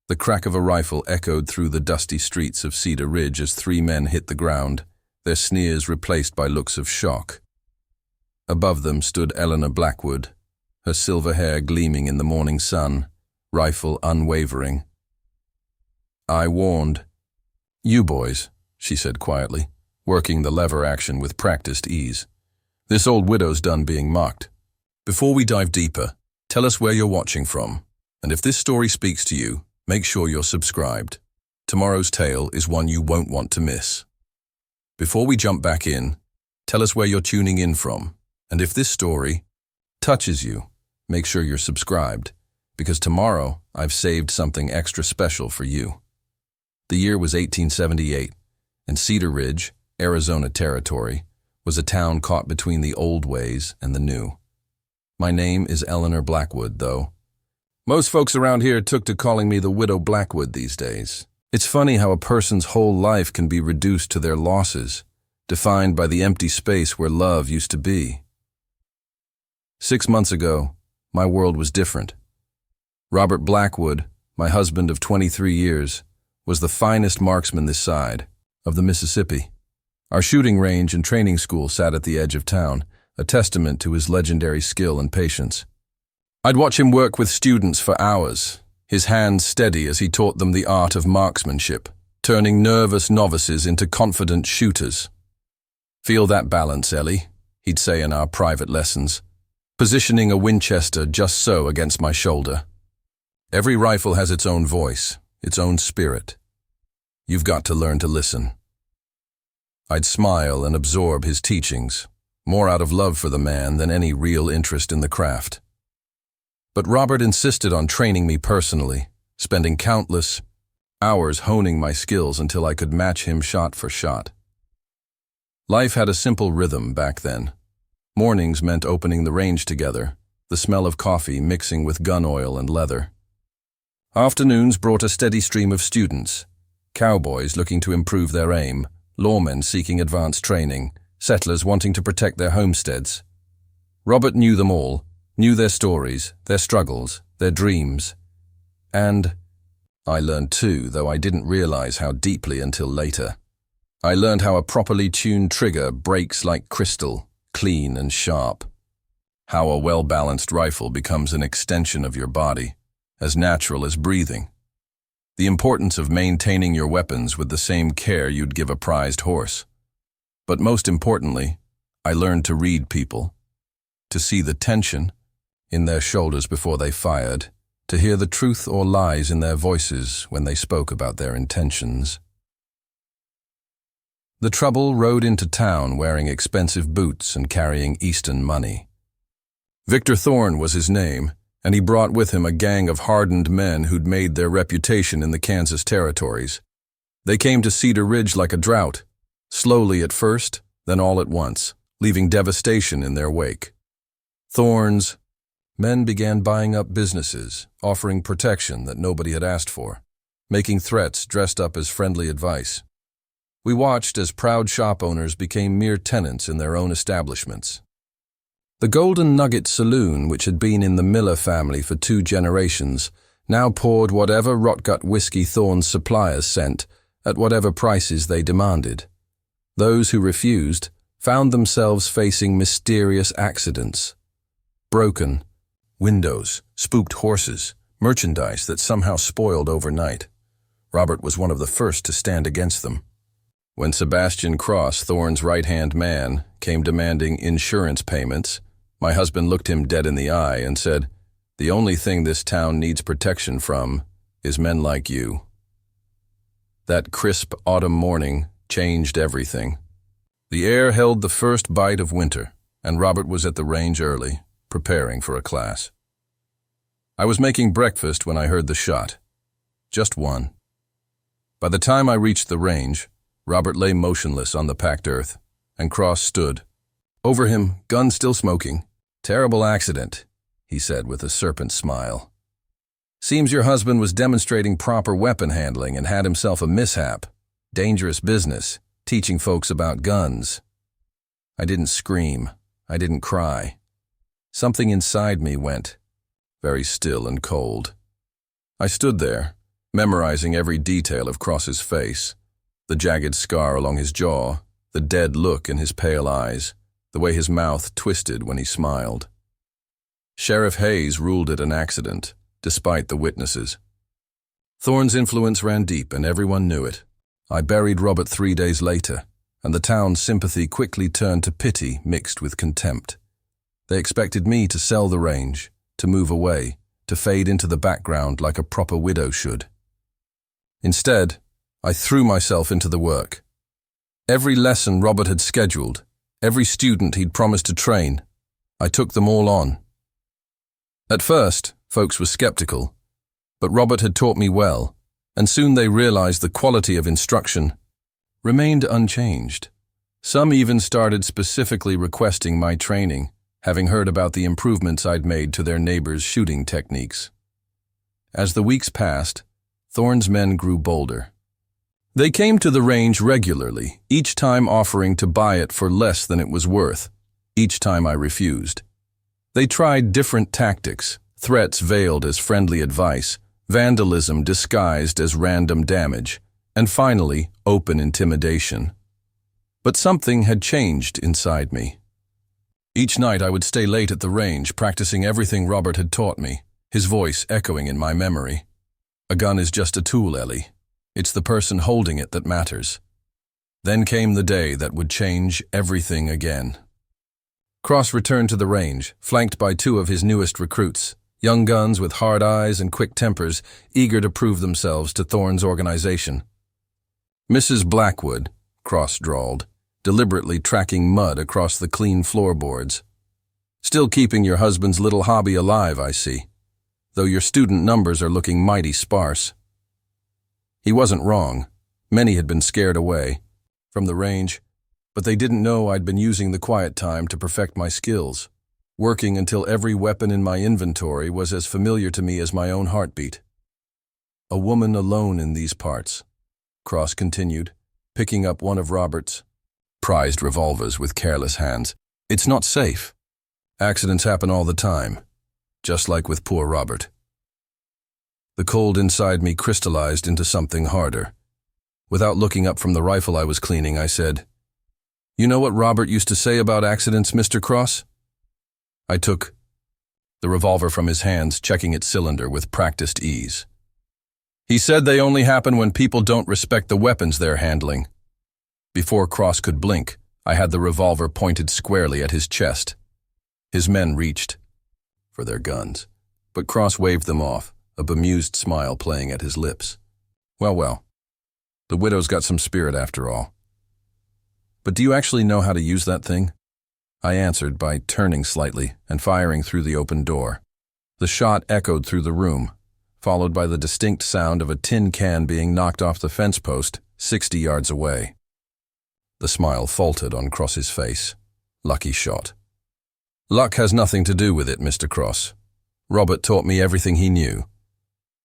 The crack of a rifle echoed through the dusty streets of Cedar Ridge as 3 men hit the ground, their sneers replaced by looks of shock. Above them stood Eleanor Blackwood, her silver hair gleaming in the morning sun, rifle unwavering. I warned. "You boys," she said quietly, working the lever action with practiced ease. "This old widow's done being mocked. Before we dive deeper, tell us where you're watching from, and if this story speaks to you, make sure you're subscribed. Tomorrow's tale is one you won't want to miss." Before we jump back in, tell us where you're tuning in from, and if this story touches you, make sure you're subscribed, because tomorrow I've saved something extra special for you. The year was 1878, and Cedar Ridge, Arizona Territory, was a town caught between the old ways and the new. My name is Eleanor Blackwood, though. Most folks around here took to calling me the Widow Blackwood these days. It's funny how a person's whole life can be reduced to their losses, defined by the empty space where love used to be. 6 months ago, my world was different. Robert Blackwood, my husband of 23 years, was the finest marksman this side of the Mississippi. Our shooting range and training school sat at the edge of town, a testament to his legendary skill and patience. I'd watch him work with students for hours, his hands steady as he taught them the art of marksmanship, turning nervous novices into confident shooters. "Feel that balance, Ellie," he'd say in our private lessons, positioning a Winchester just so against my shoulder. "Every rifle has its own voice, its own spirit. You've got to learn to listen." I'd smile and absorb his teachings, more out of love for the man than any real interest in the craft. But Robert insisted on training me personally, spending countless hours honing my skills until I could match him shot for shot. Life had a simple rhythm back then. Mornings meant opening the range together, the smell of coffee mixing with gun oil and leather. Afternoons brought a steady stream of students, cowboys looking to improve their aim, lawmen seeking advanced training, settlers wanting to protect their homesteads. Robert knew them all, knew their stories, their struggles, their dreams. And I learned too, though I didn't realize how deeply until later. I learned how a properly tuned trigger breaks like crystal, clean and sharp. How a well-balanced rifle becomes an extension of your body, as natural as breathing. The importance of maintaining your weapons with the same care you'd give a prized horse. But most importantly, I learned to read people, to see the tension in their shoulders before they fired, to hear the truth or lies in their voices when they spoke about their intentions. The trouble rode into town wearing expensive boots and carrying Easton money. Victor Thorne was his name, and he brought with him a gang of hardened men who'd made their reputation in the Kansas territories. They came to Cedar Ridge like a drought, slowly at first, then all at once, leaving devastation in their wake. Thorne's men began buying up businesses, offering protection that nobody had asked for, making threats dressed up as friendly advice. We watched as proud shop owners became mere tenants in their own establishments. The Golden Nugget Saloon, which had been in the Miller family for 2 generations, now poured whatever rotgut whiskey Thorne's suppliers sent at whatever prices they demanded. Those who refused found themselves facing mysterious accidents. Broken windows, spooked horses, merchandise that somehow spoiled overnight. Robert was one of the first to stand against them. When Sebastian Cross, Thorne's right-hand man, came demanding insurance payments, my husband looked him dead in the eye and said, "The only thing this town needs protection from is men like you." That crisp autumn morning changed everything. The air held the first bite of winter, and Robert was at the range early, preparing for a class. I was making breakfast when I heard the shot. Just one. By the time I reached the range, Robert lay motionless on the packed earth, and Cross stood. Over him, gun still smoking. "Terrible accident," he said with a serpent smile. "Seems your husband was demonstrating proper weapon handling and had himself a mishap. Dangerous business, teaching folks about guns." I didn't scream. I didn't cry. Something inside me went very still and cold. I stood there, memorizing every detail of Cross's face, the jagged scar along his jaw, the dead look in his pale eyes, the way his mouth twisted when he smiled. Sheriff Hayes ruled it an accident, despite the witnesses. Thorne's influence ran deep and everyone knew it. I buried Robert 3 days later, and the town's sympathy quickly turned to pity mixed with contempt. They expected me to sell the range, to move away, to fade into the background like a proper widow should. Instead, I threw myself into the work. Every lesson Robert had scheduled, every student he'd promised to train, I took them all on. At first, folks were skeptical, but Robert had taught me well, and soon they realized the quality of instruction remained unchanged. Some even started specifically requesting my training, having heard about the improvements I'd made to their neighbors' shooting techniques. As the weeks passed, Thorne's men grew bolder. They came to the range regularly, each time offering to buy it for less than it was worth. Each time I refused. They tried different tactics, threats veiled as friendly advice, vandalism disguised as random damage, and finally, open intimidation. But something had changed inside me. Each night I would stay late at the range, practicing everything Robert had taught me, his voice echoing in my memory. A gun is just a tool, Ellie. It's the person holding it that matters. Then came the day that would change everything again. Cross returned to the range, flanked by 2 of his newest recruits, young guns with hard eyes and quick tempers, eager to prove themselves to Thorne's organization. Mrs. Blackwood, Cross drawled, deliberately tracking mud across the clean floorboards. Still keeping your husband's little hobby alive, I see, though your student numbers are looking mighty sparse. He wasn't wrong. Many had been scared away from the range, but they didn't know I'd been using the quiet time to perfect my skills, working until every weapon in my inventory was as familiar to me as my own heartbeat. A woman alone in these parts, Cross continued, picking up one of Robert's prized revolvers with careless hands. It's not safe. Accidents happen all the time, just like with poor Robert. The cold inside me crystallized into something harder. Without looking up from the rifle I was cleaning, I said, "You know what Robert used to say about accidents, Mr. Cross?" I took the revolver from his hands, checking its cylinder with practiced ease. "He said they only happen when people don't respect the weapons they're handling." Before Cross could blink, I had the revolver pointed squarely at his chest. His men reached for their guns, but Cross waved them off, a bemused smile playing at his lips. Well, the widow's got some spirit after all. "But do you actually know how to use that thing?" I answered by turning slightly and firing through the open door. The shot echoed through the room, followed by the distinct sound of a tin can being knocked off the fence post 60 yards away. The smile faltered on Cross's face. Lucky shot. "Luck has nothing to do with it, Mr. Cross. Robert taught me everything he knew.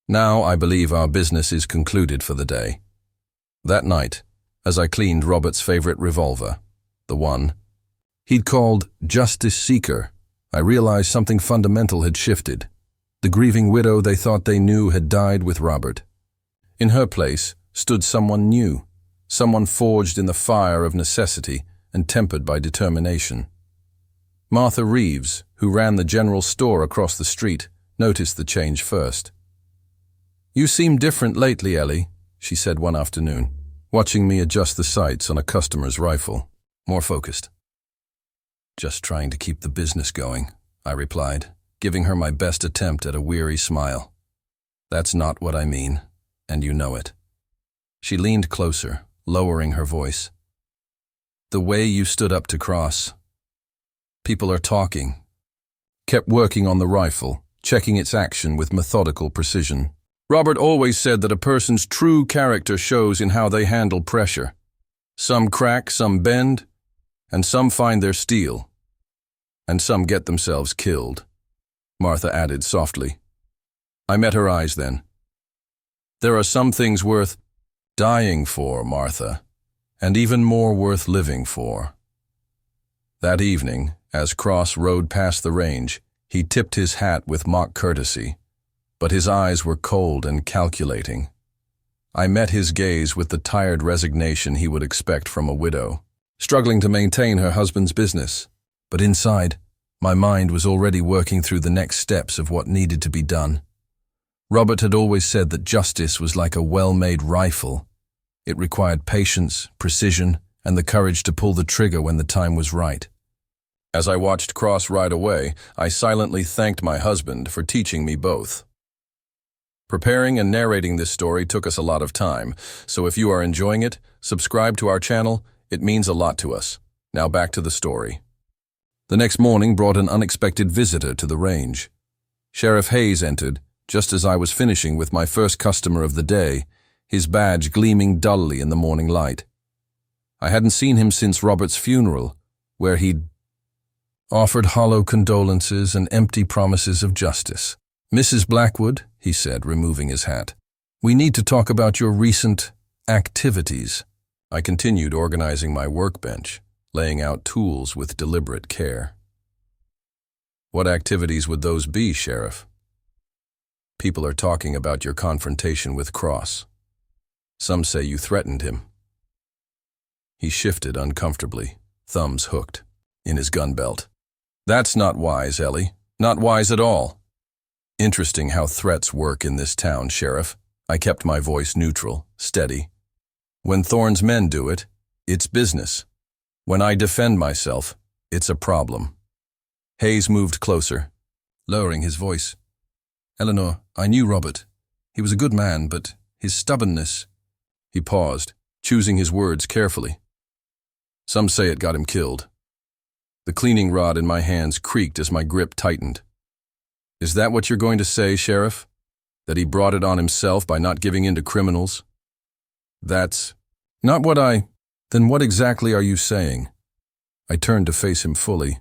Now I believe our business is concluded for the day." That night, as I cleaned Robert's favorite revolver, the one he'd called Justice Seeker, I realized something fundamental had shifted. The grieving widow they thought they knew had died with Robert. In her place stood someone new, someone forged in the fire of necessity and tempered by determination. Martha Reeves, who ran the general store across the street, noticed the change first. "You seem different lately, Ellie," she said one afternoon, watching me adjust the sights on a customer's rifle. "More focused." "Just trying to keep the business going," I replied, giving her my best attempt at a weary smile. "That's not what I mean, and you know it." She leaned closer, lowering her voice. "The way you stood up to Cross. People are talking." Kept working on the rifle, checking its action with methodical precision. "Robert always said that a person's true character shows in how they handle pressure. Some crack, some bend, and some find their steel. And some get themselves killed," Martha added softly. I met her eyes then. "There are some things worth dying for, Martha, and even more worth living for." That evening, as Cross rode past the range, he tipped his hat with mock courtesy, but his eyes were cold and calculating. I met his gaze with the tired resignation he would expect from a widow, struggling to maintain her husband's business. But inside, my mind was already working through the next steps of what needed to be done. Robert had always said that justice was like a well-made rifle. It required patience, precision, and the courage to pull the trigger when the time was right. As I watched Cross ride away, I silently thanked my husband for teaching me both. Preparing and narrating this story took us a lot of time, so if you are enjoying it, subscribe to our channel. It means a lot to us. Now back to the story. The next morning brought an unexpected visitor to the range. Sheriff Hayes entered, just as I was finishing with my first customer of the day, his badge gleaming dully in the morning light. I hadn't seen him since Robert's funeral, where he'd offered hollow condolences and empty promises of justice. "Mrs. Blackwood," he said, removing his hat, "we need to talk about your recent activities." I continued organizing my workbench, laying out tools with deliberate care. "What activities would those be, Sheriff?" "People are talking about your confrontation with Cross. Some say you threatened him." He shifted uncomfortably, thumbs hooked, in his gun belt. "That's not wise, Ellie. Not wise at all." "Interesting how threats work in this town, Sheriff." I kept my voice neutral, steady. "When Thorne's men do it, it's business. When I defend myself, it's a problem." Hayes moved closer, lowering his voice. "Eleanor, I knew Robert. He was a good man, but his stubbornness—" He paused, choosing his words carefully. "Some say it got him killed." The cleaning rod in my hands creaked as my grip tightened. "Is that what you're going to say, Sheriff? That he brought it on himself by not giving in to criminals?" "That's not what I—" "Then what exactly are you saying?" I turned to face him fully.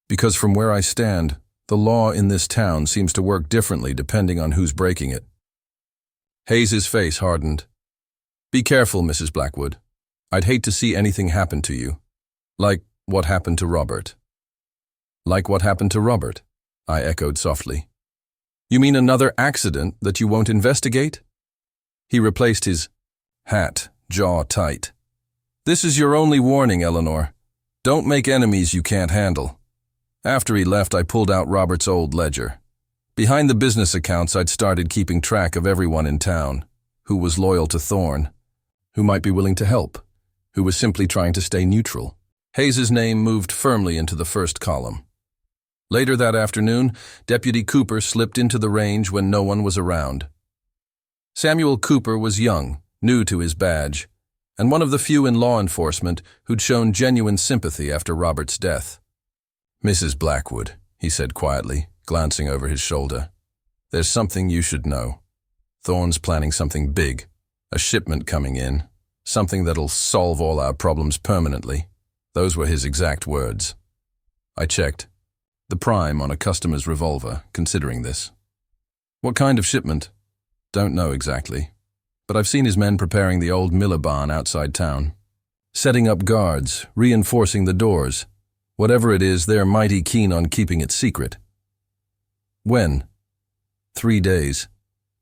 "Because from where I stand, the law in this town seems to work differently depending on who's breaking it." Hayes's face hardened. "Be careful, Mrs. Blackwood. I'd hate to see anything happen to you. Like what happened to Robert." "Like what happened to Robert?" I echoed softly. "You mean another accident that you won't investigate?" He replaced his hat, jaw tight. "This is your only warning, Eleanor. Don't make enemies you can't handle." After he left, I pulled out Robert's old ledger. Behind the business accounts, I'd started keeping track of everyone in town, who was loyal to Thorne, who might be willing to help, who was simply trying to stay neutral. Hayes's name moved firmly into the first column. Later that afternoon, Deputy Cooper slipped into the range when no one was around. Samuel Cooper was young, new to his badge, and one of the few in law enforcement who'd shown genuine sympathy after Robert's death. "Mrs. Blackwood," he said quietly, glancing over his shoulder, "there's something you should know. Thorne's planning something big, a shipment coming in, something that'll solve all our problems permanently." Those were his exact words. I checked. The prime on a customer's revolver, considering this. "What kind of shipment?" "Don't know exactly, but I've seen his men preparing the old Miller barn outside town. Setting up guards, reinforcing the doors. Whatever it is, they're mighty keen on keeping it secret." "When?" 3 days.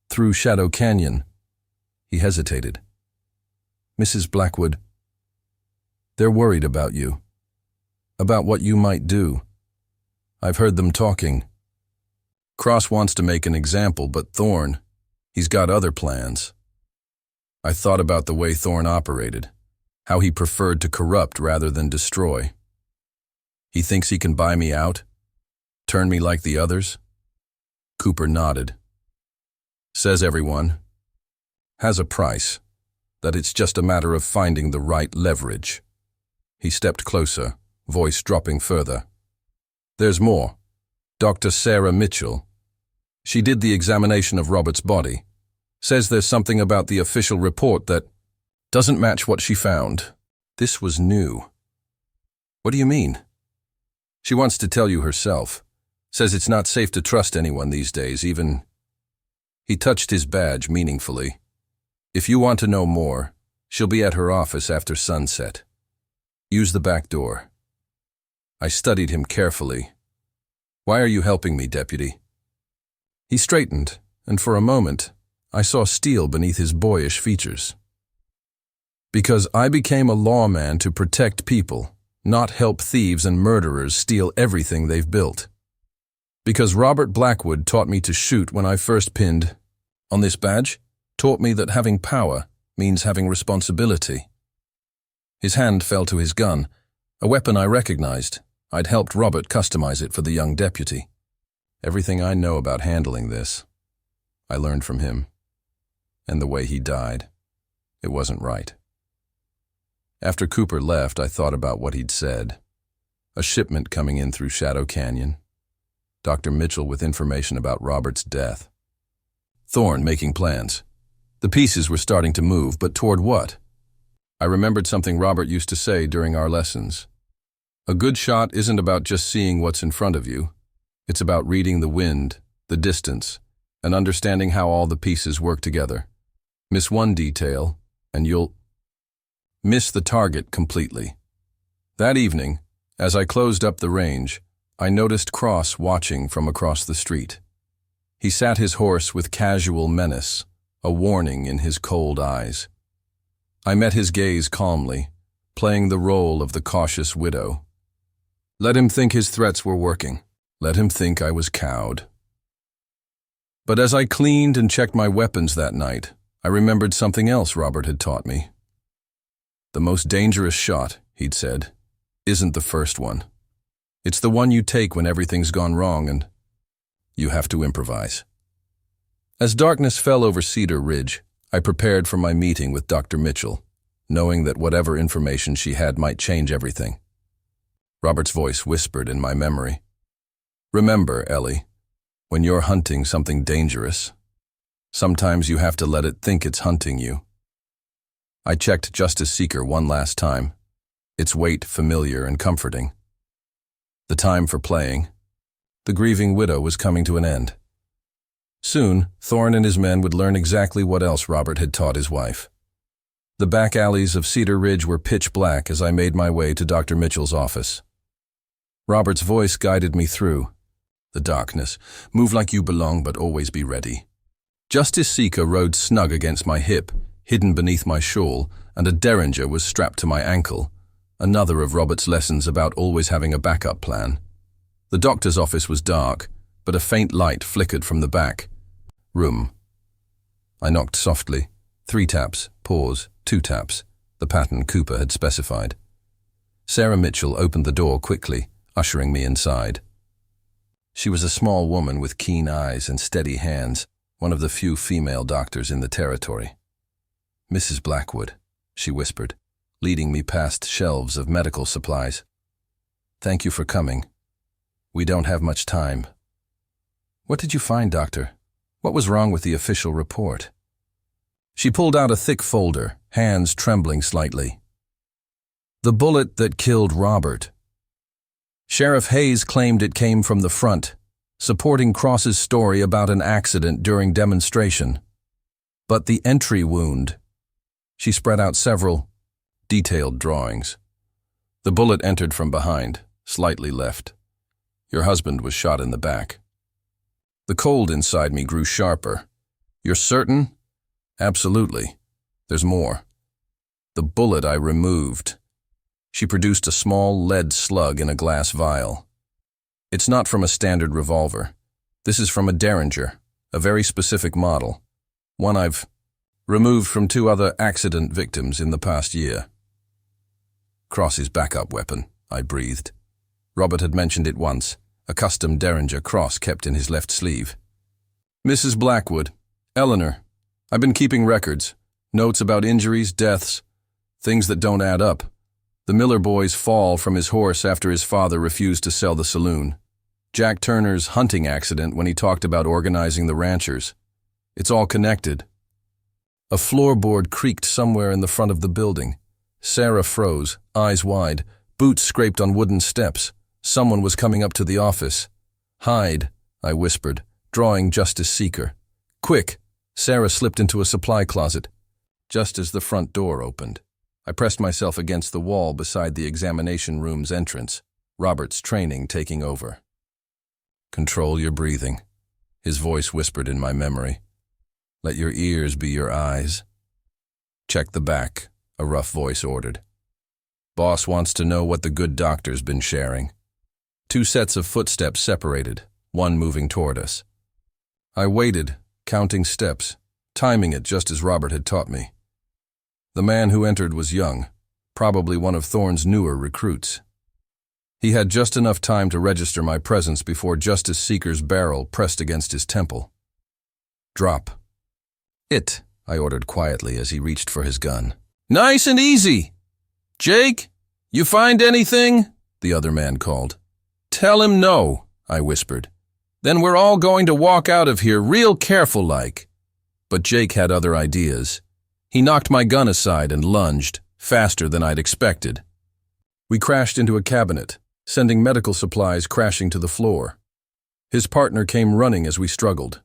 Through Shadow Canyon." He hesitated. "Mrs. Blackwood, they're worried about you. About what you might do. I've heard them talking. Cross wants to make an example, but Thorne, he's got other plans." I thought about the way Thorne operated, how he preferred to corrupt rather than destroy. "He thinks he can buy me out? Turn me like the others?" Cooper nodded. "Says everyone. Has a price, that it's just a matter of finding the right leverage." He stepped closer, voice dropping further. "There's more. Dr. Sarah Mitchell. She did the examination of Robert's body. Says there's something about the official report that doesn't match what she found." This was new. "What do you mean?" "She wants to tell you herself. Says it's not safe to trust anyone these days, even—" He touched his badge meaningfully. "If you want to know more, she'll be at her office after sunset. Use the back door." I studied him carefully. "Why are you helping me, Deputy?" He straightened, and for a moment, I saw steel beneath his boyish features. Because I became a lawman to protect people, not help thieves and murderers steal everything they've built. Because Robert Blackwood taught me to shoot when I first pinned on this badge, taught me that having power means having responsibility. His hand fell to his gun, a weapon I recognized. I'd helped Robert customize it for the young deputy. Everything I know about handling this, I learned from him. And the way he died, it wasn't right. After Cooper left, I thought about what he'd said. A shipment coming in through Shadow Canyon. Dr. Mitchell with information about Robert's death. Thorn making plans. The pieces were starting to move, but toward what? I remembered something Robert used to say during our lessons. A good shot isn't about just seeing what's in front of you. It's about reading the wind, the distance, and understanding how all the pieces work together. Miss one detail, and you'll miss the target completely. That evening, as I closed up the range, I noticed Cross watching from across the street. He sat his horse with casual menace, a warning in his cold eyes. I met his gaze calmly, playing the role of the cautious widow. Let him think his threats were working. Let him think I was cowed. But as I cleaned and checked my weapons that night, I remembered something else Robert had taught me. The most dangerous shot, he'd said, isn't the first one. It's the one you take when everything's gone wrong and you have to improvise. As darkness fell over Cedar Ridge, I prepared for my meeting with Dr. Mitchell, knowing that whatever information she had might change everything. Robert's voice whispered in my memory. Remember, Ellie, when you're hunting something dangerous, sometimes you have to let it think it's hunting you. I checked Justice Seeker one last time, its weight familiar and comforting. The time for playing. The grieving widow was coming to an end. Soon, Thorne and his men would learn exactly what else Robert had taught his wife. The back alleys of Cedar Ridge were pitch black as I made my way to Dr. Mitchell's office. Robert's voice guided me through the darkness. Move like you belong, but always be ready. Justice Seeker rode snug against my hip, hidden beneath my shawl, and a derringer was strapped to my ankle, another of Robert's lessons about always having a backup plan. The doctor's office was dark, but a faint light flickered from the back room. I knocked softly. 3 taps, pause, 2 taps, the pattern Cooper had specified. Sarah Mitchell opened the door quickly, ushering me inside. She was a small woman with keen eyes and steady hands, one of the few female doctors in the territory. Mrs. Blackwood, she whispered, leading me past shelves of medical supplies. Thank you for coming. We don't have much time. What did you find, Doctor? What was wrong with the official report? She pulled out a thick folder, hands trembling slightly. The bullet that killed Robert. Sheriff Hayes claimed it came from the front, supporting Cross's story about an accident during demonstration. But the entry wound. She spread out several detailed drawings. The bullet entered from behind, slightly left. Your husband was shot in the back. The cold inside me grew sharper. You're certain? Absolutely. There's more. The bullet I removed. She produced a small lead slug in a glass vial. It's not from a standard revolver. This is from a Derringer, a very specific model. One I've removed from 2 other accident victims in the past year. Cross's backup weapon, I breathed. Robert had mentioned it once, a custom Derringer Cross kept in his left sleeve. Mrs. Blackwood, Eleanor, I've been keeping records, notes about injuries, deaths, things that don't add up. The Miller boy's fall from his horse after his father refused to sell the saloon. Jack Turner's hunting accident when he talked about organizing the ranchers. It's all connected. A floorboard creaked somewhere in the front of the building. Sarah froze, eyes wide, boots scraped on wooden steps. Someone was coming up to the office. Hide, I whispered, drawing Justice Seeker. Quick! Sarah slipped into a supply closet. Just as the front door opened, I pressed myself against the wall beside the examination room's entrance, Robert's training taking over. Control your breathing, his voice whispered in my memory. Let your ears be your eyes. Check the back, a rough voice ordered. Boss wants to know what the good doctor's been sharing. 2 sets of footsteps separated, one moving toward us. I waited, counting steps, timing it just as Robert had taught me. The man who entered was young, probably one of Thorne's newer recruits. He had just enough time to register my presence before Justice Seeker's barrel pressed against his temple. Drop. It, I ordered quietly as he reached for his gun. Nice and easy. Jake, you find anything? The other man called. Tell him no, I whispered. Then we're all going to walk out of here real careful like. But Jake had other ideas. He knocked my gun aside and lunged, faster than I'd expected. We crashed into a cabinet, sending medical supplies crashing to the floor. His partner came running as we struggled.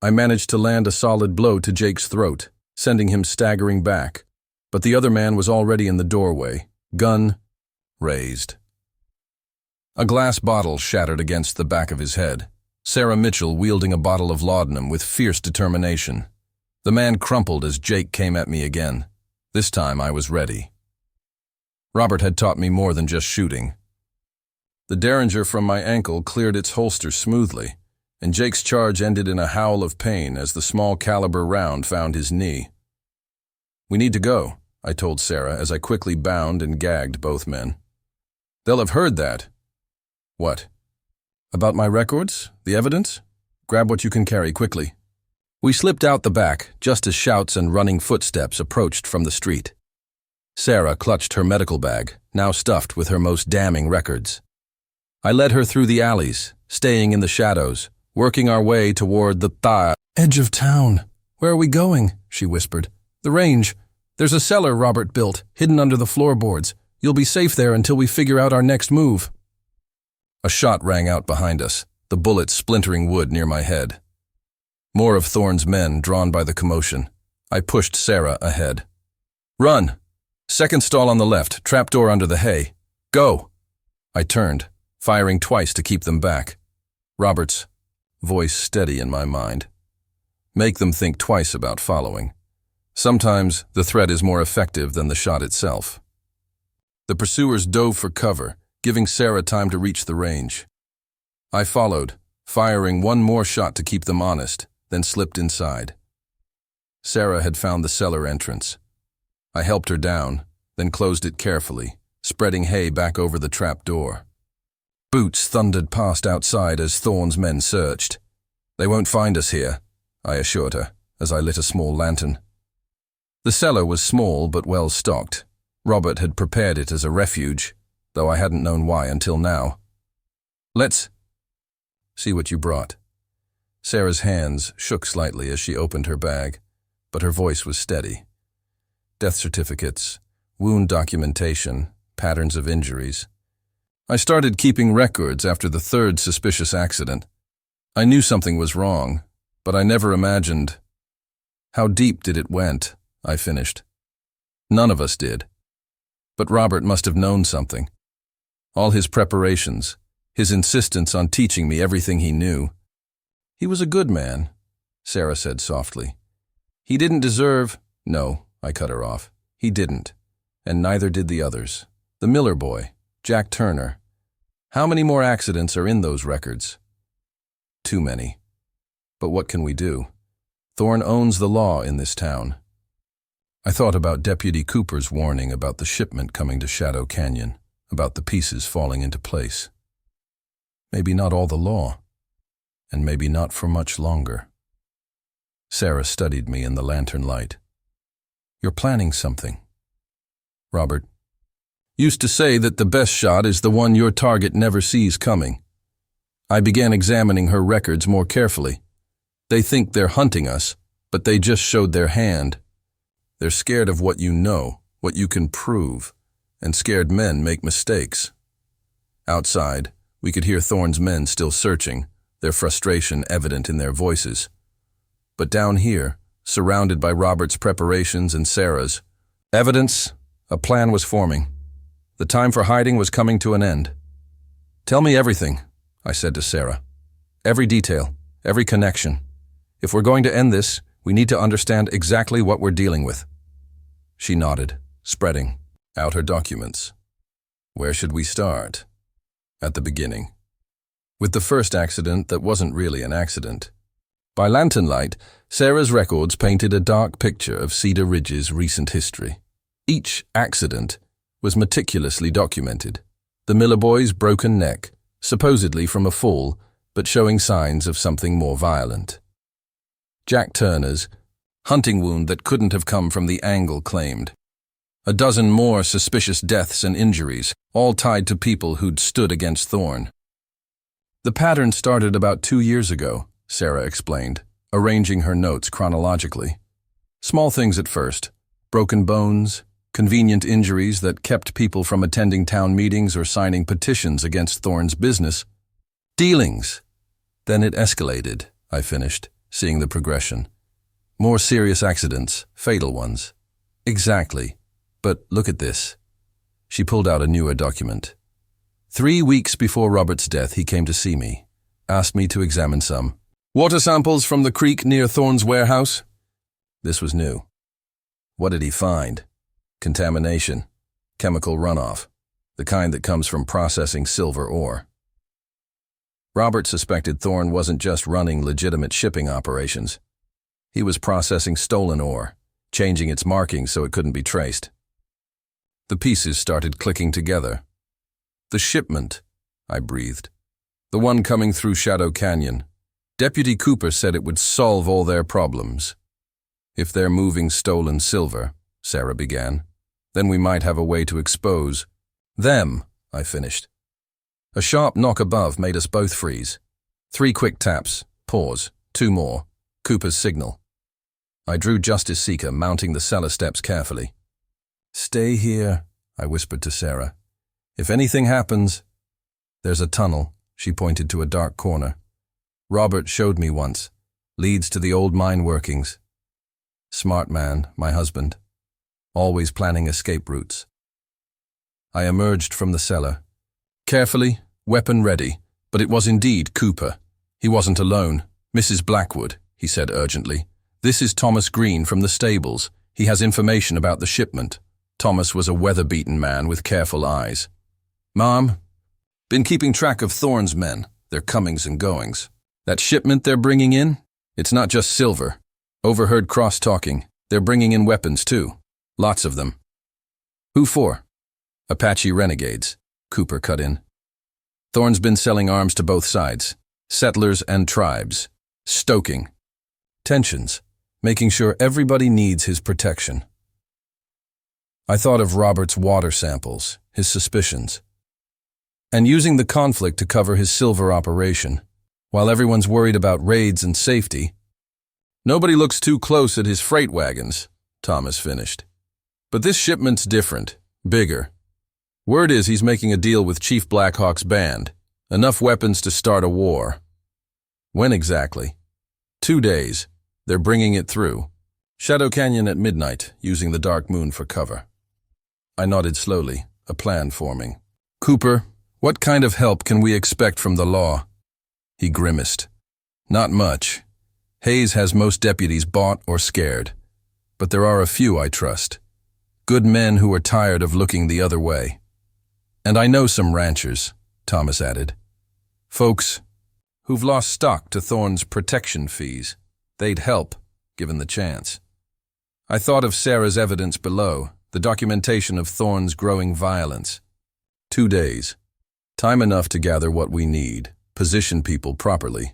I managed to land a solid blow to Jake's throat, sending him staggering back, but the other man was already in the doorway, gun raised. A glass bottle shattered against the back of his head, Sarah Mitchell wielding a bottle of laudanum with fierce determination. The man crumpled as Jake came at me again. This time I was ready. Robert had taught me more than just shooting. The derringer from my ankle cleared its holster smoothly, and Jake's charge ended in a howl of pain as the small caliber round found his knee. We need to go, I told Sarah as I quickly bound and gagged both men. They'll have heard that. What? About my records? The evidence? Grab what you can carry quickly. We slipped out the back just as shouts and running footsteps approached from the street. Sarah clutched her medical bag, now stuffed with her most damning records. I led her through the alleys, staying in the shadows, working our way toward the edge of town. Where are we going? She whispered. The range. There's a cellar Robert built, hidden under the floorboards. You'll be safe there until we figure out our next move. A shot rang out behind us, the bullet splintering wood near my head. More of Thorne's men drawn by the commotion. I pushed Sarah ahead. Run! Second stall on the left, trapdoor under the hay. Go! I turned, firing twice to keep them back. Robert's voice steady in my mind. Make them think twice about following. Sometimes the threat is more effective than the shot itself. The pursuers dove for cover, giving Sarah time to reach the range. I followed, firing one more shot to keep them honest, then slipped inside. Sarah had found the cellar entrance. I helped her down, then closed it carefully, spreading hay back over the trap door. Boots thundered past outside as Thorne's men searched. They won't find us here, I assured her, as I lit a small lantern. The cellar was small but well stocked. Robert had prepared it as a refuge, though I hadn't known why until now. Let's see what you brought. Sarah's hands shook slightly as she opened her bag, but her voice was steady. Death certificates, wound documentation, patterns of injuries. I started keeping records after the third suspicious accident. I knew something was wrong, but I never imagined. How deep did it went? I finished. None of us did. But Robert must have known something. All his preparations, his insistence on teaching me everything he knew. He was a good man, Sarah said softly. He didn't deserve— No, I cut her off. He didn't, and neither did the others. The Miller boy, Jack Turner. How many more accidents are in those records? Too many. But what can we do? Thorne owns the law in this town. I thought about Deputy Cooper's warning about the shipment coming to Shadow Canyon, about the pieces falling into place. Maybe not all the law, and maybe not for much longer. Sarah studied me in the lantern light. You're planning something. Robert used to say that the best shot is the one your target never sees coming. I began examining her records more carefully. They think they're hunting us, but they just showed their hand. They're scared of what you know, what you can prove, and scared men make mistakes. Outside, we could hear Thorne's men still searching, their frustration evident in their voices. But down here, surrounded by Robert's preparations and Sarah's evidence, a plan was forming. The time for hiding was coming to an end. Tell me everything, I said to Sarah. Every detail, every connection. If we're going to end this, We need to understand exactly what we're dealing with. She nodded, spreading out her documents. Where should we start? At the beginning. With the first accident that wasn't really an accident. By lantern light, Sarah's records painted a dark picture of Cedar Ridge's recent history. Each accident was meticulously documented. The Miller boy's broken neck, supposedly from a fall, but showing signs of something more violent. Jack Turner's hunting wound that couldn't have come from the angle claimed. A dozen more suspicious deaths and injuries, all tied to people who'd stood against Thorne. The pattern started about 2 years ago, Sarah explained, arranging her notes chronologically. Small things at first, broken bones, convenient injuries that kept people from attending town meetings or signing petitions against Thorne's business. Dealings. Then it escalated, I finished, seeing the progression. More serious accidents, fatal ones. Exactly. But look at this. She pulled out a newer document. 3 weeks before Robert's death, he came to see me, asked me to examine some water samples from the creek near Thorne's warehouse. This was new. What did he find? Contamination, chemical runoff, the kind that comes from processing silver ore. Robert suspected Thorne wasn't just running legitimate shipping operations. He was processing stolen ore, changing its markings so it couldn't be traced. The pieces started clicking together. The shipment, I breathed. The one coming through Shadow Canyon. Deputy Cooper said it would solve all their problems. If they're moving stolen silver, Sarah began, then we might have a way to expose them, I finished. A sharp knock above made us both freeze. 3 quick taps, pause, 2 more, Cooper's signal. I drew Justice Seeker, mounting the cellar steps carefully. Stay here, I whispered to Sarah. If anything happens, there's a tunnel, she pointed to a dark corner. Robert showed me once, leads to the old mine workings. Smart man, my husband, always planning escape routes. I emerged from the cellar. Carefully, weapon ready, but it was indeed Cooper. He wasn't alone. Mrs. Blackwood, he said urgently. This is Thomas Green from the stables. He has information about the shipment. Thomas was a weather-beaten man with careful eyes. Mom, been keeping track of Thorne's men, their comings and goings. That shipment they're bringing in? It's not just silver. Overheard Cross talking. They're bringing in weapons too. Lots of them. Who for? Apache renegades, Cooper cut in. Thorne's been selling arms to both sides. Settlers and tribes. Stoking tensions, making sure everybody needs his protection. I thought of Robert's water samples, his suspicions, and using the conflict to cover his silver operation, while everyone's worried about raids and safety. Nobody looks too close at his freight wagons, Thomas finished. But this shipment's different, bigger. Word is he's making a deal with Chief Blackhawk's band, enough weapons to start a war. When exactly? 2 days. They're bringing it through. Shadow Canyon at midnight, using the dark moon for cover. I nodded slowly, a plan forming. Cooper, what kind of help can we expect from the law? He grimaced. Not much. Hayes has most deputies bought or scared. But there are a few I trust. Good men who are tired of looking the other way. And I know some ranchers, Thomas added. Folks who've lost stock to Thorne's protection fees. They'd help, given the chance. I thought of Sarah's evidence below, the documentation of Thorne's growing violence. 2 days. Time enough to gather what we need, position people properly.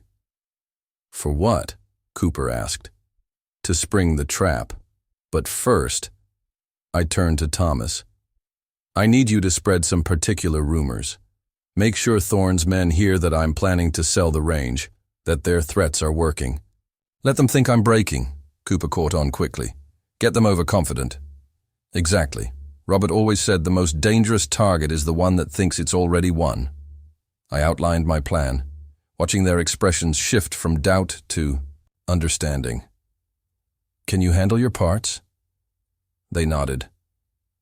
For what? Cooper asked. To spring the trap. But first, I turned to Thomas. I need you to spread some particular rumors. Make sure Thorne's men hear that I'm planning to sell the range, that their threats are working. Let them think I'm breaking, Cooper caught on quickly. Get them overconfident. Exactly. Robert always said the most dangerous target is the one that thinks it's already won. I outlined my plan, watching their expressions shift from doubt to understanding. Can you handle your parts? They nodded.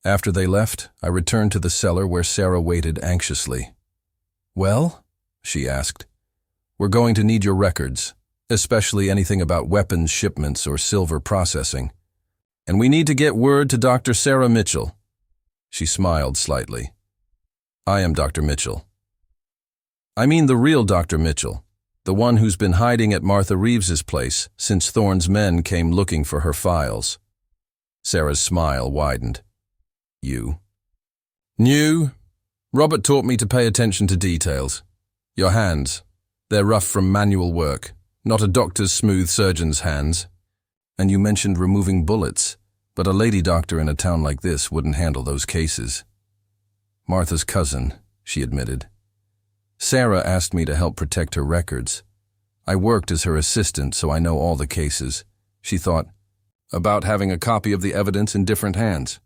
After they left, I returned to the cellar where Sarah waited anxiously. Well? She asked. We're going to need your records. especially anything about weapons shipments or silver processing. And we need to get word to Dr. Sarah Mitchell. She smiled slightly. I am Dr. Mitchell. I mean the real Dr. Mitchell, the one who's been hiding at Martha Reeves's place since Thorne's men came looking for her files. Sarah's smile widened. You? New? Robert taught me to pay attention to details. Your hands. They're rough from manual work, not a doctor's smooth surgeon's hands. And you mentioned removing bullets, but a lady doctor in a town like this wouldn't handle those cases. Martha's cousin, she admitted. Sarah asked me to help protect her records. I worked as her assistant, so I know all the cases. She thought, about having a copy of the evidence in different hands.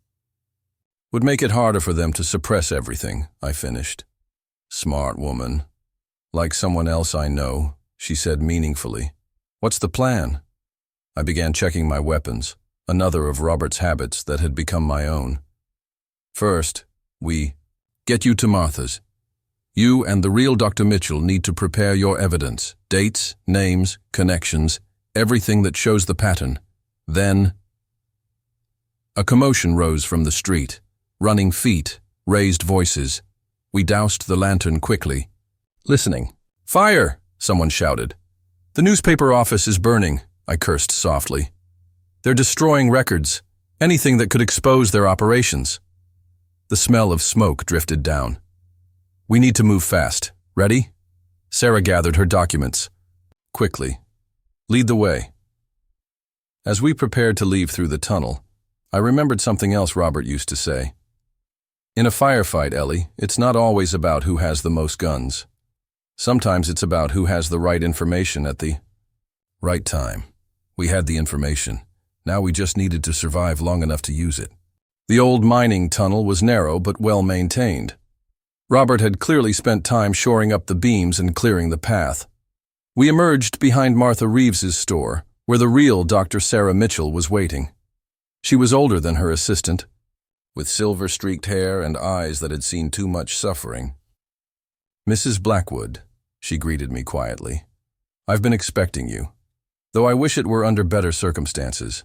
Would make it harder for them to suppress everything, I finished. Smart woman. Like someone else I know, she said meaningfully. What's the plan? I began checking my weapons, another of Robert's habits that had become my own. First, we get you to Martha's. You and the real Dr. Mitchell need to prepare your evidence, dates, names, connections, everything that shows the pattern. Then, a commotion rose from the street. Running feet, raised voices. We doused the lantern quickly. Listening. Fire! Someone shouted. The newspaper office is burning, I cursed softly. They're destroying records, anything that could expose their operations. The smell of smoke drifted down. We need to move fast. Ready? Sarah gathered her documents. Quickly. Lead the way. As we prepared to leave through the tunnel, I remembered something else Robert used to say. In a firefight, Ellie, it's not always about who has the most guns. Sometimes it's about who has the right information at the right time. We had the information. Now we just needed to survive long enough to use it. The old mining tunnel was narrow but well maintained. Robert had clearly spent time shoring up the beams and clearing the path. We emerged behind Martha Reeves's store, where the real Dr. Sarah Mitchell was waiting. She was older than her assistant, with silver-streaked hair and eyes that had seen too much suffering. Mrs. Blackwood, she greeted me quietly. I've been expecting you, though I wish it were under better circumstances.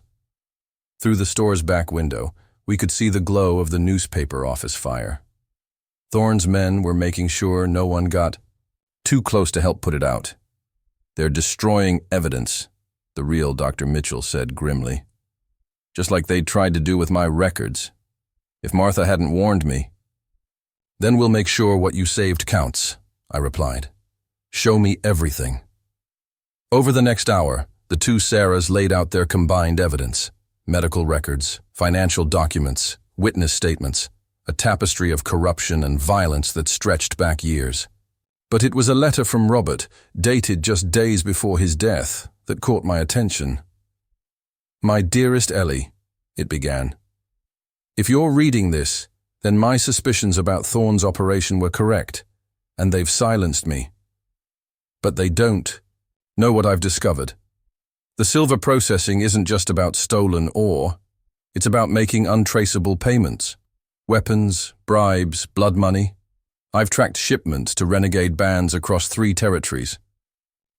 Through the store's back window, we could see the glow of the newspaper office fire. Thorne's men were making sure no one got too close to help put it out. They're destroying evidence, the real Dr. Mitchell said grimly. Just like they'd tried to do with my records. If Martha hadn't warned me. Then we'll make sure what you saved counts, I replied. Show me everything. Over the next hour, the two Sarahs laid out their combined evidence. Medical records, financial documents, witness statements, a tapestry of corruption and violence that stretched back years. But it was a letter from Robert, dated just days before his death, that caught my attention. My dearest Ellie, it began. If you're reading this, then my suspicions about Thorne's operation were correct, and they've silenced me. But they don't. Know what I've discovered. The silver processing isn't just about stolen ore. It's about making untraceable payments. Weapons, bribes, blood money. I've tracked shipments to renegade bands across 3 territories.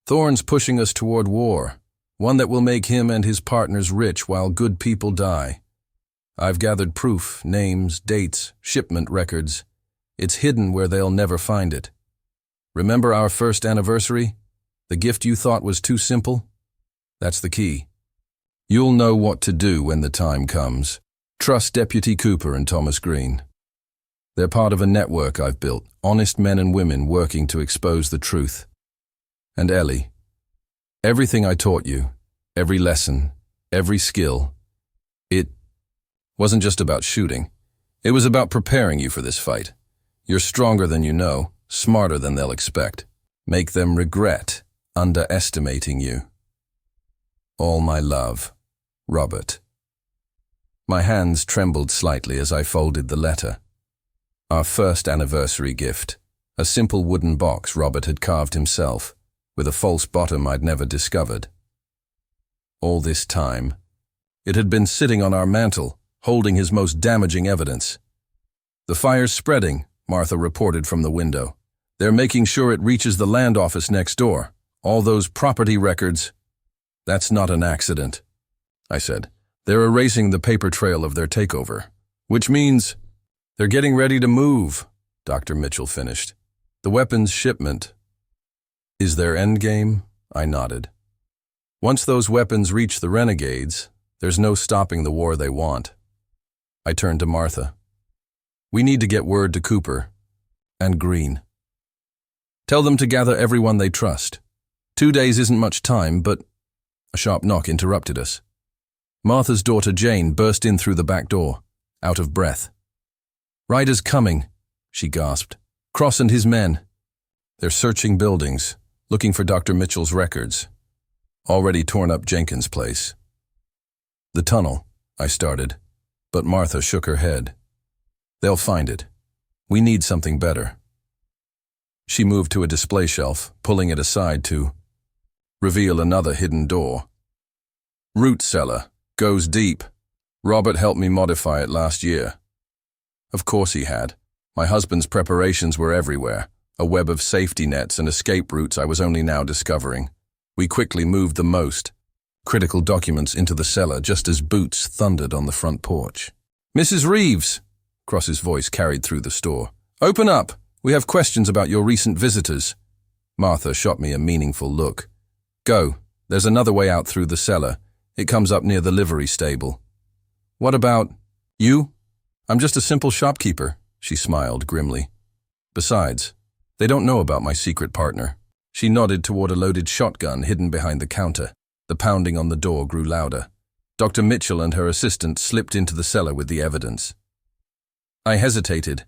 Thorne's pushing us toward war, one that will make him and his partners rich while good people die. I've gathered proof, names, dates, shipment records. It's hidden where they'll never find it. Remember our first anniversary? The gift you thought was too simple? That's the key. You'll know what to do when the time comes. Trust Deputy Cooper and Thomas Green. They're part of a network I've built, honest men and women working to expose the truth. And Ellie, everything I taught you, every lesson, every skill, it wasn't just about shooting. It was about preparing you for this fight. You're stronger than you know, smarter than they'll expect. Make them regret underestimating you. All my love, Robert. My hands trembled slightly as I folded the letter. Our first anniversary gift, a simple wooden box Robert had carved himself, with a false bottom I'd never discovered. All this time, it had been sitting on our mantel, holding his most damaging evidence. The fire's spreading, Martha reported from the window. They're making sure it reaches the land office next door. All those property records. That's not an accident, I said. They're erasing the paper trail of their takeover, which means they're getting ready to move, Dr. Mitchell finished. The weapons shipment. Is their endgame? I nodded. Once those weapons reach the renegades, there's no stopping the war they want. I turned to Martha. We need to get word to Cooper and Green. Tell them to gather everyone they trust. 2 days isn't much time, but a sharp knock interrupted us. Martha's daughter Jane burst in through the back door, out of breath. Riders coming, she gasped. Cross and his men. They're searching buildings, looking for Dr. Mitchell's records. Already torn up Jenkins' place. The tunnel, I started, but Martha shook her head. They'll find it. We need something better. She moved to a display shelf, pulling it aside to reveal another hidden door. Root cellar. Goes deep. Robert helped me modify it last year. Of course he had. My husband's preparations were everywhere, a web of safety nets and escape routes I was only now discovering. We quickly moved the most critical documents into the cellar just as boots thundered on the front porch. Mrs. Reeves, Cross's voice carried through the store. Open up. We have questions about your recent visitors. Martha shot me a meaningful look. Go. There's another way out through the cellar. It comes up near the livery stable. What about you? I'm just a simple shopkeeper, she smiled grimly. Besides, they don't know about my secret partner. She nodded toward a loaded shotgun hidden behind the counter. The pounding on the door grew louder. Dr. Mitchell and her assistant slipped into the cellar with the evidence. I hesitated.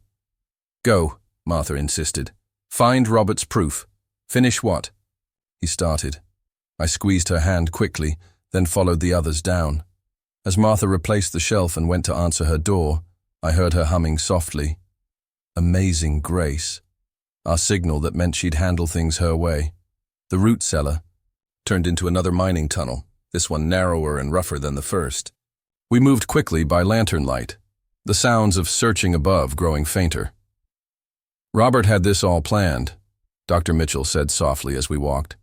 Go, Martha insisted. Find Robert's proof. Finish what? He started. I squeezed her hand quickly, then followed the others down. As Martha replaced the shelf and went to answer her door, I heard her humming softly. Amazing grace. Our signal that meant she'd handle things her way. The root cellar turned into another mining tunnel, this one narrower and rougher than the first. We moved quickly by lantern light, the sounds of searching above growing fainter. Robert had this all planned, Dr. Mitchell said softly as we walked.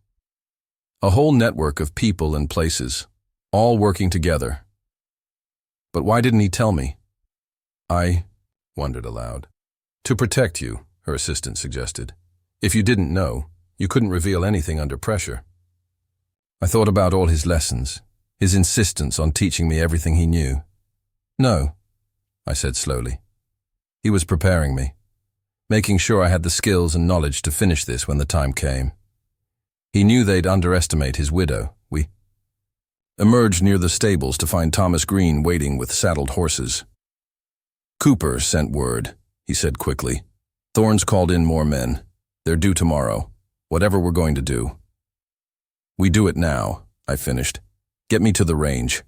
A whole network of people and places, all working together. But why didn't he tell me? I wondered aloud. To protect you, her assistant suggested. If you didn't know, you couldn't reveal anything under pressure. I thought about all his lessons, his insistence on teaching me everything he knew. No, I said slowly. He was preparing me, making sure I had the skills and knowledge to finish this when the time came. He knew they'd underestimate his widow. We emerged near the stables to find Thomas Green waiting with saddled horses. Cooper sent word, he said quickly. Thorne's called in more men. They're due tomorrow, whatever we're going to do. We do it now, I finished. Get me to the range.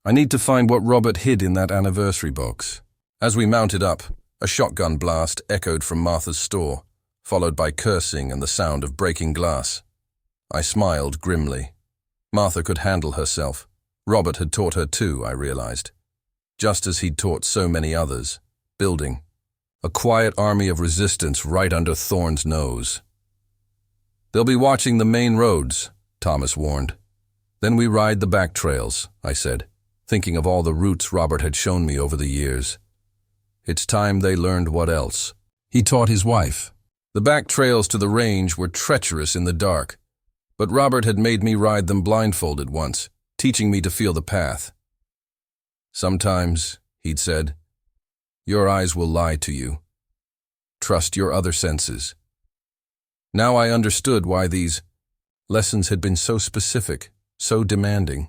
I need to find what Robert hid in that anniversary box. As we mounted up, a shotgun blast echoed from Martha's store, followed by cursing and the sound of breaking glass. I smiled grimly. Martha could handle herself. Robert had taught her too, I realized. Just as he'd taught so many others. Building. A quiet army of resistance right under Thorne's nose. They'll be watching the main roads, Thomas warned. Then we ride the back trails, I said, thinking of all the routes Robert had shown me over the years. It's time they learned what else. He taught his wife. The back trails to the range were treacherous in the dark. But Robert had made me ride them blindfolded once, teaching me to feel the path. Sometimes, he'd said, your eyes will lie to you. Trust your other senses. Now I understood why these lessons had been so specific, so demanding.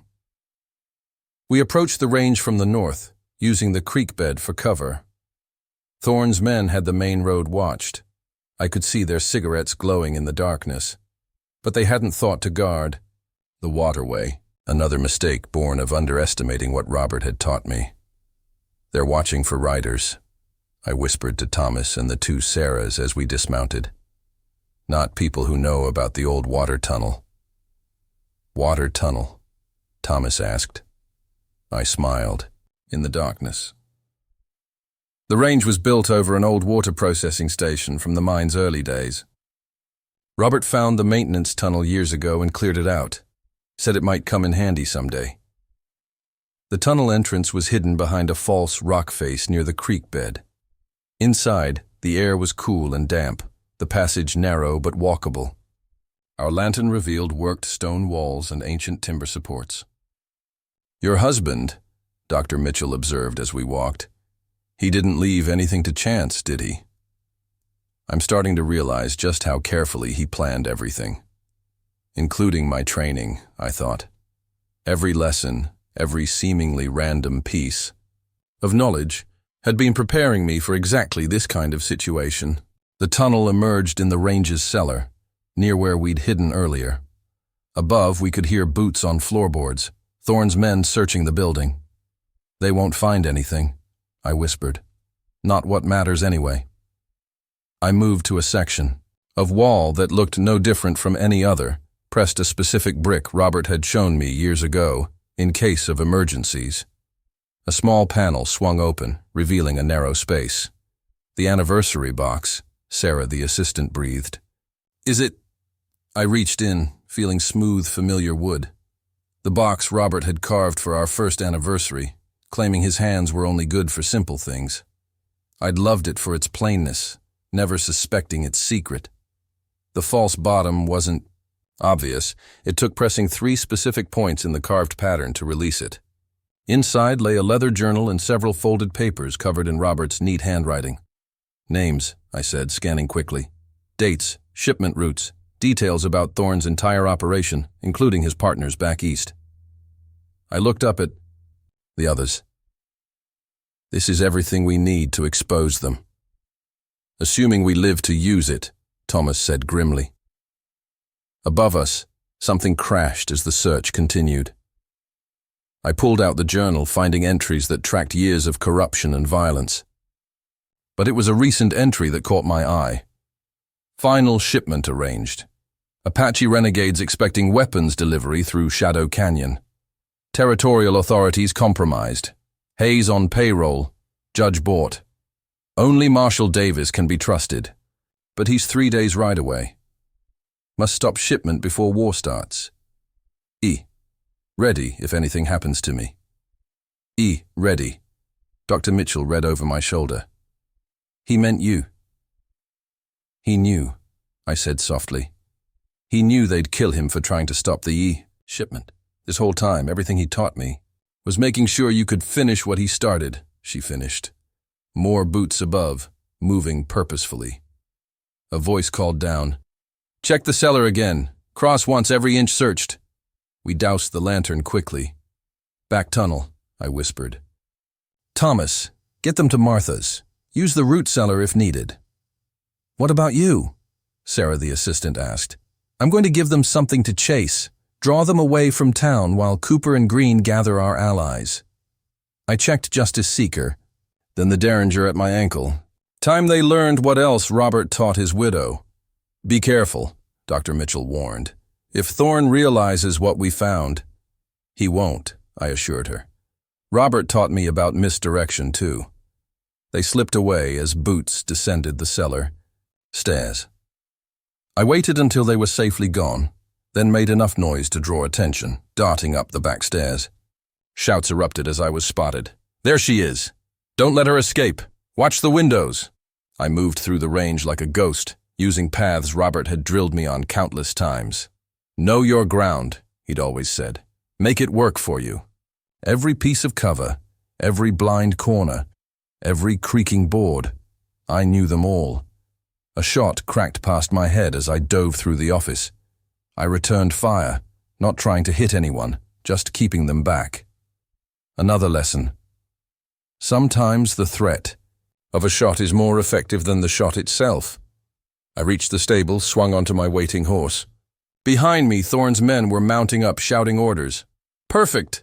We approached the range from the north, using the creek bed for cover. Thorne's men had the main road watched. I could see their cigarettes glowing in the darkness. But they hadn't thought to guard the waterway, another mistake born of underestimating what Robert had taught me. They're watching for riders, I whispered to Thomas and the two Sarahs as we dismounted. Not people who know about the old water tunnel. Water tunnel? Thomas asked. I smiled, in the darkness. The range was built over an old water processing station from the mine's early days. Robert found the maintenance tunnel years ago and cleared it out. Said it might come in handy someday. The tunnel entrance was hidden behind a false rock face near the creek bed. Inside, the air was cool and damp, the passage narrow but walkable. Our lantern revealed worked stone walls and ancient timber supports. "Your husband," Dr. Mitchell observed as we walked. "He didn't leave anything to chance, did he?" I'm starting to realize just how carefully he planned everything. Including my training, I thought. Every lesson, every seemingly random piece of knowledge had been preparing me for exactly this kind of situation. The tunnel emerged in the range's cellar, near where we'd hidden earlier. Above, we could hear boots on floorboards, Thorne's men searching the building. "They won't find anything," I whispered. "Not what matters anyway." I moved to a section of wall that looked no different from any other, pressed a specific brick Robert had shown me years ago, in case of emergencies. A small panel swung open, revealing a narrow space. "The anniversary box," Sarah the assistant breathed. "Is it?" I reached in, feeling smooth, familiar wood. The box Robert had carved for our first anniversary, claiming his hands were only good for simple things. I'd loved it for its plainness, never suspecting its secret. The false bottom wasn't obvious. It took pressing 3 specific points in the carved pattern to release it. Inside lay a leather journal and several folded papers covered in Robert's neat handwriting. "Names," I said, scanning quickly. "Dates, shipment routes, details about Thorne's entire operation, including his partners back east." I looked up at the others. "This is everything we need to expose them. Assuming we live to use it," Thomas said grimly. Above us, something crashed as the search continued. I pulled out the journal, finding entries that tracked years of corruption and violence. But it was a recent entry that caught my eye. "Final shipment arranged. Apache renegades expecting weapons delivery through Shadow Canyon. Territorial authorities compromised. Hayes on payroll. Judge bought. Only Marshal Davis can be trusted, but he's 3 days ride away. Must stop shipment before war starts. E. Ready if anything happens to me." "E. Ready." Dr. Mitchell read over my shoulder. "He meant you." "He knew," I said softly. "He knew they'd kill him for trying to stop the E. shipment. This whole time, everything he taught me was making sure you could finish what he started," she finished. More boots above, moving purposefully. A voice called down, "Check the cellar again. Cross wants every inch searched." We doused the lantern quickly. "Back tunnel," I whispered. "Thomas, get them to Martha's. Use the root cellar if needed." "What about you?" Sarah the assistant asked. "I'm going to give them something to chase. Draw them away from town while Cooper and Green gather our allies." I checked Justice Seeker, then the derringer at my ankle. Time they learned what else Robert taught his widow. "Be careful," Dr. Mitchell warned. "If Thorne realizes what we found—" "He won't," I assured her. "Robert taught me about misdirection, too." They slipped away as boots descended the cellar stairs. I waited until they were safely gone, then made enough noise to draw attention, darting up the back stairs. Shouts erupted as I was spotted. "There she is! Don't let her escape! Watch the windows!" I moved through the range like a ghost, using paths Robert had drilled me on countless times. "Know your ground," he'd always said. "Make it work for you." Every piece of cover, every blind corner, every creaking board, I knew them all. A shot cracked past my head as I dove through the office. I returned fire, not trying to hit anyone, just keeping them back. Another lesson. Sometimes the threat of a shot is more effective than the shot itself. I reached the stable, swung onto my waiting horse. Behind me, Thorne's men were mounting up, shouting orders. Perfect!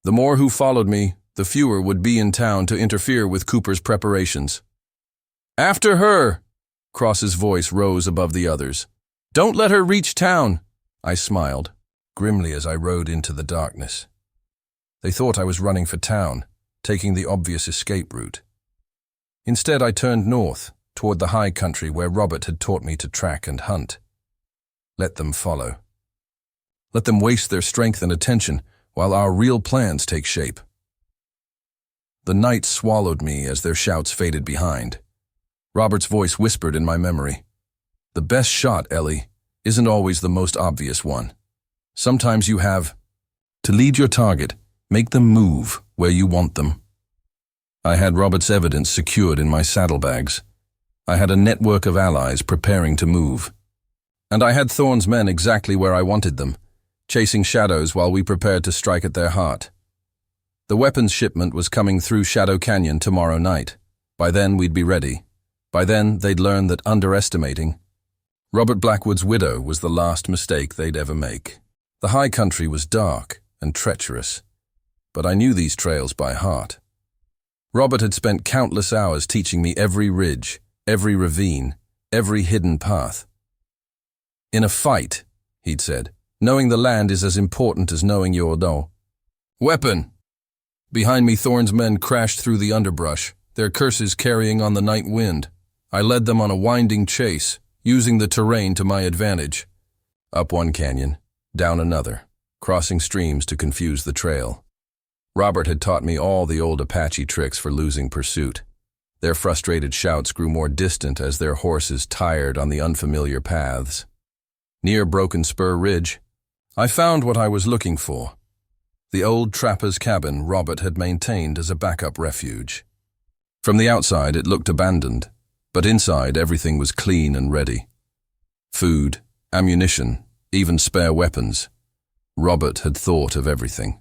The more who followed me, the fewer would be in town to interfere with Cooper's preparations. "After her!" Cross's voice rose above the others. "Don't let her reach town!" I smiled, grimly as I rode into the darkness. They thought I was running for town, taking the obvious escape route. Instead, I turned north, toward the high country where Robert had taught me to track and hunt. Let them follow. Let them waste their strength and attention while our real plans take shape. The night swallowed me as their shouts faded behind. Robert's voice whispered in my memory. The best shot, Ellie, isn't always the most obvious one. Sometimes you have to lead your target, make them move where you want them. I had Robert's evidence secured in my saddlebags. I had a network of allies preparing to move. And I had Thorne's men exactly where I wanted them, chasing shadows while we prepared to strike at their heart. The weapons shipment was coming through Shadow Canyon tomorrow night. By then we'd be ready. By then they'd learn that underestimating Robert Blackwood's widow was the last mistake they'd ever make. The high country was dark and treacherous, but I knew these trails by heart. Robert had spent countless hours teaching me every ridge, every ravine, every hidden path. In a fight, he'd said, knowing the land is as important as knowing your dough. Weapon! Behind me, Thorne's men crashed through the underbrush, their curses carrying on the night wind. I led them on a winding chase, using the terrain to my advantage. Up one canyon, down another, crossing streams to confuse the trail. Robert had taught me all the old Apache tricks for losing pursuit. Their frustrated shouts grew more distant as their horses tired on the unfamiliar paths. Near Broken Spur Ridge, I found what I was looking for. The old trapper's cabin Robert had maintained as a backup refuge. From the outside it looked abandoned, but inside everything was clean and ready. Food, ammunition, even spare weapons. Robert had thought of everything.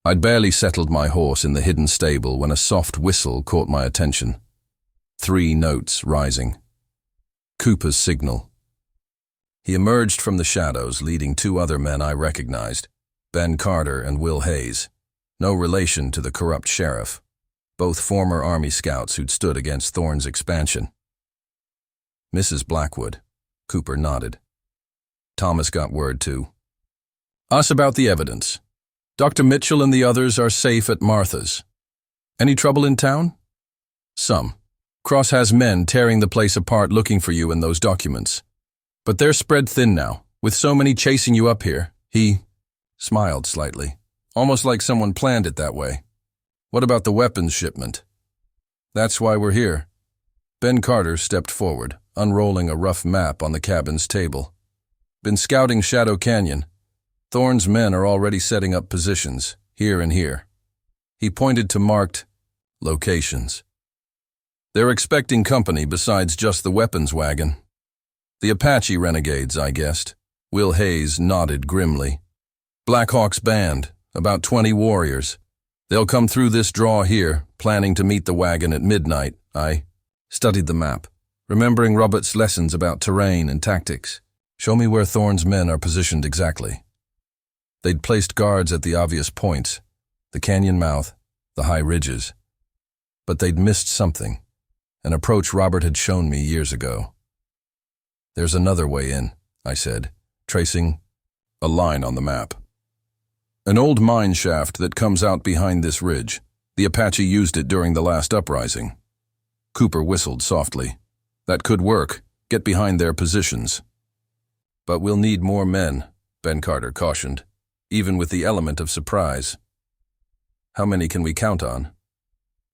I'd barely settled my horse in the hidden stable when a soft whistle caught my attention. 3 notes rising. Cooper's signal. He emerged from the shadows, leading 2 other men I recognized, Ben Carter and Will Hayes, no relation to the corrupt sheriff, both former Army scouts who'd stood against Thorne's expansion. Mrs. Blackwood, Cooper nodded. Thomas got word too. Us about the evidence. Dr. Mitchell and the others are safe at Martha's. Any trouble in town? Some. Cross has men tearing the place apart looking for you in those documents. But they're spread thin now, with so many chasing you up here. He smiled slightly, almost like someone planned it that way. What about the weapons shipment? That's why we're here. Ben Carter stepped forward, unrolling a rough map on the cabin's table. Been scouting Shadow Canyon. Thorne's men are already setting up positions, here and here. He pointed to marked locations. They're expecting company besides just the weapons wagon. The Apache renegades, I guessed. Will Hayes nodded grimly. Blackhawk's band, about 20 warriors. They'll come through this draw here, planning to meet the wagon at midnight. I studied the map, remembering Robert's lessons about terrain and tactics. Show me where Thorne's men are positioned exactly. They'd placed guards at the obvious points, the canyon mouth, the high ridges. But they'd missed something, an approach Robert had shown me years ago. There's another way in, I said, tracing a line on the map. An old mine shaft that comes out behind this ridge. The Apache used it during the last uprising. Cooper whistled softly. That could work. Get behind their positions. But we'll need more men, Ben Carter cautioned, even with the element of surprise. How many can we count on?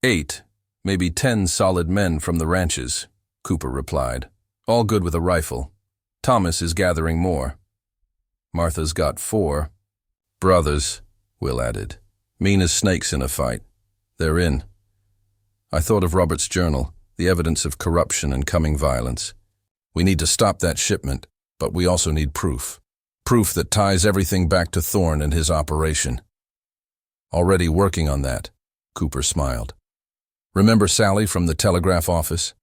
8, maybe 10 solid men from the ranches, Cooper replied. All good with a rifle. Thomas is gathering more. Martha's got 4. Brothers, Will added. Mean as snakes in a fight. They're in. I thought of Robert's journal, the evidence of corruption and coming violence. We need to stop that shipment, but we also need proof. Proof that ties everything back to Thorne and his operation. Already working on that, Cooper smiled. Remember Sally from the telegraph office?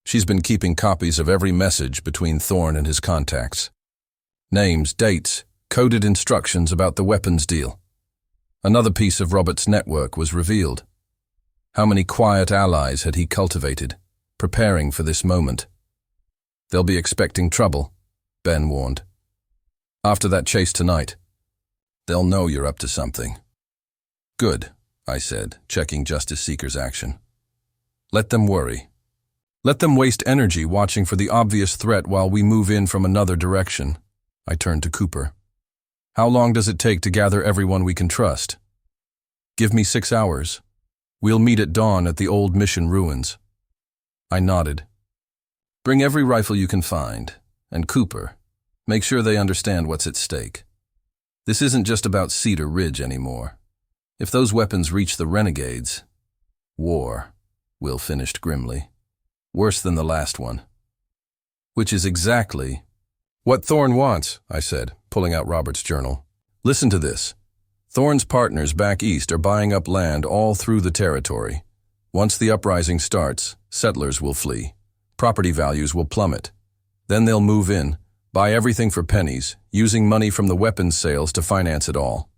She's been keeping copies of every message between Thorne and his contacts. Names, dates, coded instructions about the weapons deal. Another piece of Robert's network was revealed. How many quiet allies had he cultivated, preparing for this moment? They'll be expecting trouble, Ben warned. After that chase tonight, they'll know you're up to something. Good, I said, checking Justice Seeker's action. Let them worry. Let them waste energy watching for the obvious threat while we move in from another direction. I turned to Cooper. How long does it take to gather everyone we can trust? Give me 6 hours. We'll meet at dawn at the old mission ruins. I nodded. Bring every rifle you can find, and Cooper, make sure they understand what's at stake. This isn't just about Cedar Ridge anymore. If those weapons reach the renegades, war, Will finished grimly. Worse than the last one. Which is exactly what Thorne wants, I said, pulling out Robert's journal. Listen to this. Thorne's partners back east are buying up land all through the territory. Once the uprising starts, settlers will flee. Property values will plummet. Then they'll move in, buy everything for pennies, using money from the weapons sales to finance it all.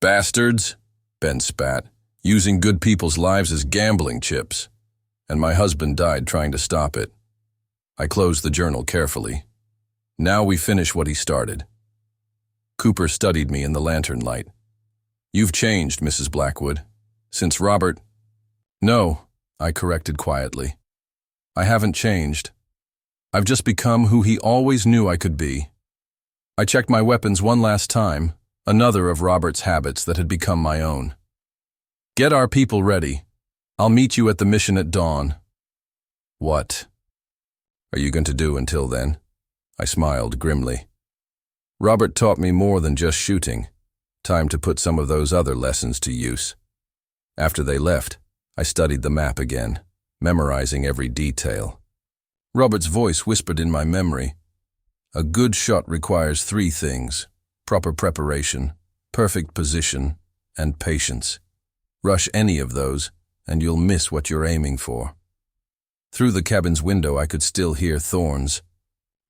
Bastards, Ben spat, using good people's lives as gambling chips. And my husband died trying to stop it. I closed the journal carefully. Now we finish what he started. Cooper studied me in the lantern light. You've changed, Mrs. Blackwood. Since Robert... No, I corrected quietly. I haven't changed. I've just become who he always knew I could be. I checked my weapons one last time, another of Robert's habits that had become my own. Get our people ready. I'll meet you at the mission at dawn. What are you going to do until then? I smiled grimly. Robert taught me more than just shooting. Time to put some of those other lessons to use. After they left, I studied the map again, memorizing every detail. Robert's voice whispered in my memory. A good shot requires 3 things: proper preparation, perfect position, and patience. Rush any of those, and you'll miss what you're aiming for. Through the cabin's window I could still hear Thorns.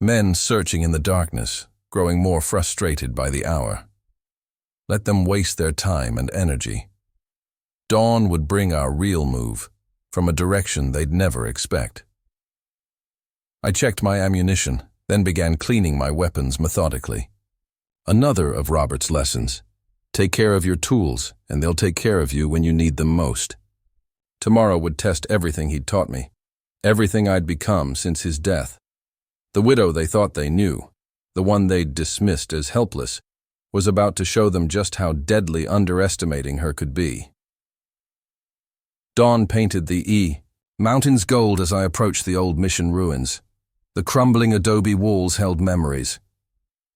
Men searching in the darkness, growing more frustrated by the hour. Let them waste their time and energy. Dawn would bring our real move, from a direction they'd never expect. I checked my ammunition, then began cleaning my weapons methodically. Another of Robert's lessons. Take care of your tools, and they'll take care of you when you need them most. Tomorrow would test everything he'd taught me, everything I'd become since his death. The widow they thought they knew, the one they'd dismissed as helpless, was about to show them just how deadly underestimating her could be. Dawn painted the mountains gold as I approached the old mission ruins. The crumbling adobe walls held memories.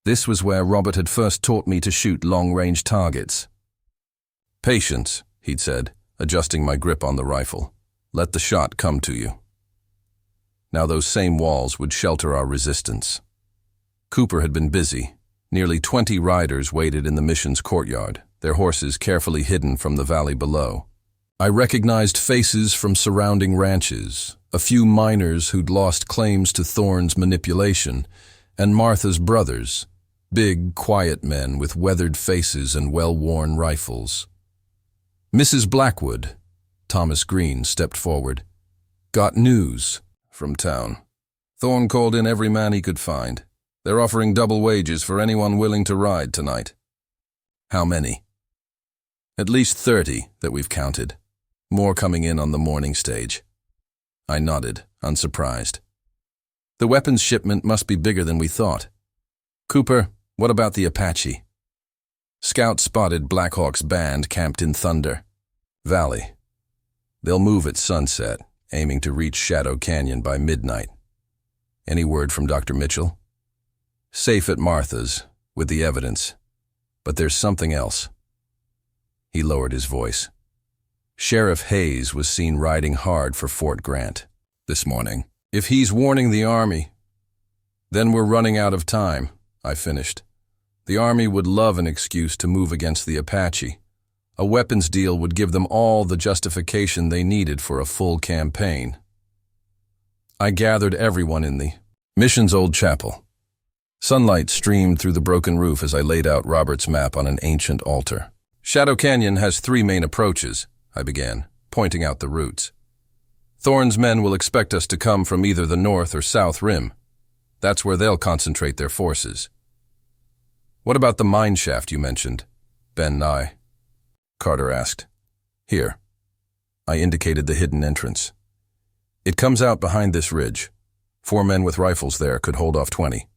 This was where Robert had first taught me to shoot long-range targets. Patience, he'd said, adjusting my grip on the rifle. Let the shot come to you. Now those same walls would shelter our resistance. Cooper had been busy. Nearly 20 riders waited in the mission's courtyard, their horses carefully hidden from the valley below. I recognized faces from surrounding ranches, a few miners who'd lost claims to Thorne's manipulation, and Martha's brothers, big, quiet men with weathered faces and well-worn rifles. Mrs. Blackwood, Thomas Green stepped forward, got news from town. Thorne called in every man he could find. They're offering double wages for anyone willing to ride tonight. How many? At least 30 that we've counted. More coming in on the morning stage. I nodded, unsurprised. The weapons shipment must be bigger than we thought. Cooper, what about the Apache? Scouts spotted Blackhawk's band camped in Thunder Valley. They'll move at sunset, aiming to reach Shadow Canyon by midnight. Any word from Dr. Mitchell? Safe at Martha's, with the evidence. But there's something else. He lowered his voice. Sheriff Hayes was seen riding hard for Fort Grant this morning. If he's warning the Army, then we're running out of time, I finished. The Army would love an excuse to move against the Apache. A weapons deal would give them all the justification they needed for a full campaign. I gathered everyone in the mission's old chapel. Sunlight streamed through the broken roof as I laid out Robert's map on an ancient altar. Shadow Canyon has 3 main approaches, I began, pointing out the routes. Thorne's men will expect us to come from either the north or south rim. That's where they'll concentrate their forces. What about the mine shaft you mentioned? Ben Nye. Carter asked. Here. I indicated the hidden entrance. It comes out behind this ridge. 4 men with rifles there could hold off 20.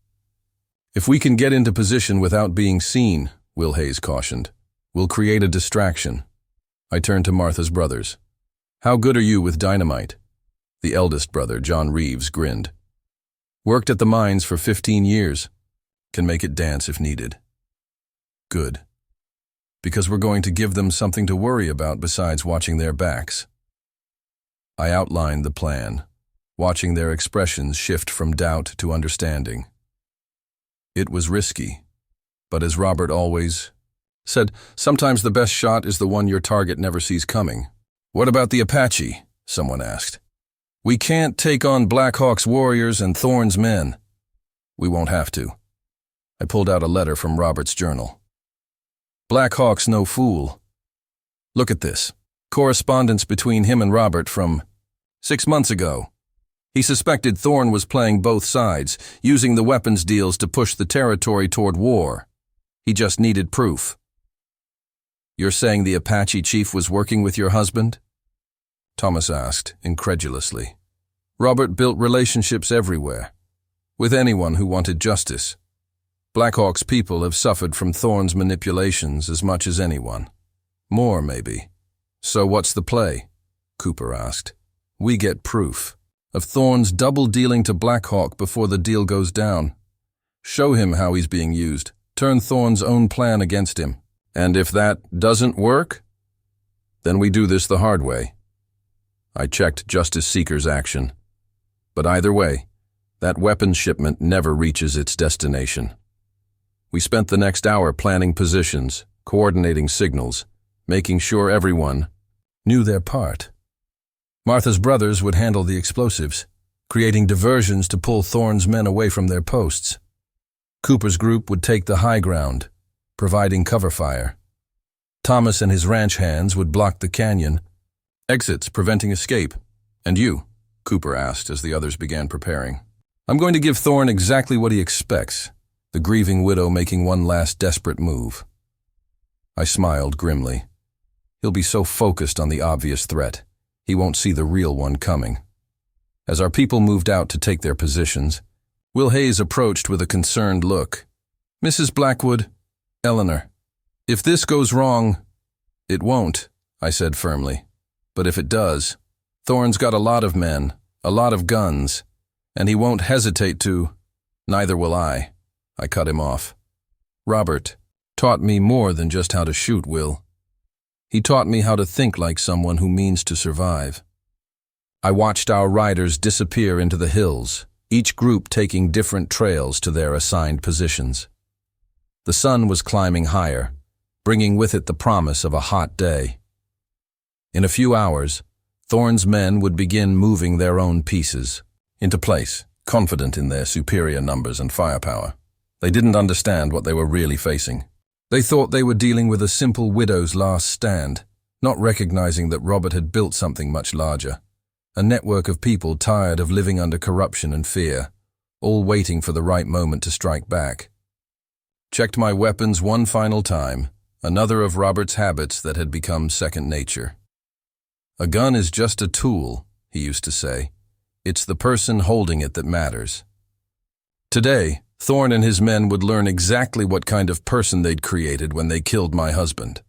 If we can get into position without being seen, Will Hayes cautioned, we'll create a distraction. I turned to Martha's brothers. How good are you with dynamite? The eldest brother, John Reeves, grinned. Worked at the mines for 15 years. Can make it dance if needed. Good. Because we're going to give them something to worry about besides watching their backs. I outlined the plan, watching their expressions shift from doubt to understanding. It was risky, but as Robert always said, sometimes the best shot is the one your target never sees coming. What about the Apache? Someone asked. We can't take on Blackhawk's warriors and Thorne's men. We won't have to. I pulled out a letter from Robert's journal. Blackhawk's no fool. Look at this. Correspondence between him and Robert from 6 months ago. He suspected Thorne was playing both sides, using the weapons deals to push the territory toward war. He just needed proof. You're saying the Apache chief was working with your husband? Thomas asked, incredulously. Robert built relationships everywhere, with anyone who wanted justice. Blackhawk's people have suffered from Thorne's manipulations as much as anyone. More, maybe. So what's the play? Cooper asked. We get proof of Thorne's double-dealing to Blackhawk before the deal goes down. Show him how he's being used. Turn Thorne's own plan against him. And if that doesn't work, then we do this the hard way. I checked Justice Seeker's action. But either way, that weapons shipment never reaches its destination. We spent the next hour planning positions, coordinating signals, making sure everyone knew their part. Martha's brothers would handle the explosives, creating diversions to pull Thorne's men away from their posts. Cooper's group would take the high ground, providing cover fire. Thomas and his ranch hands would block the canyon, exits preventing escape. And you? Cooper asked as the others began preparing. I'm going to give Thorne exactly what he expects, the grieving widow making one last desperate move. I smiled grimly. He'll be so focused on the obvious threat, he won't see the real one coming. As our people moved out to take their positions, Will Hayes approached with a concerned look. Mrs. Blackwood, Eleanor, if this goes wrong, it won't, I said firmly. But if it does, Thorne's got a lot of men, a lot of guns, and he won't hesitate to. Neither will I cut him off. Robert taught me more than just how to shoot, Will. He taught me how to think like someone who means to survive. I watched our riders disappear into the hills, each group taking different trails to their assigned positions. The sun was climbing higher, bringing with it the promise of a hot day. In a few hours, Thorne's men would begin moving their own pieces into place, confident in their superior numbers and firepower. They didn't understand what they were really facing. They thought they were dealing with a simple widow's last stand, not recognizing that Robert had built something much larger, a network of people tired of living under corruption and fear, all waiting for the right moment to strike back. Checked my weapons one final time, another of Robert's habits that had become second nature. A gun is just a tool, he used to say. It's the person holding it that matters. Today, Thorne and his men would learn exactly what kind of person they'd created when they killed my husband.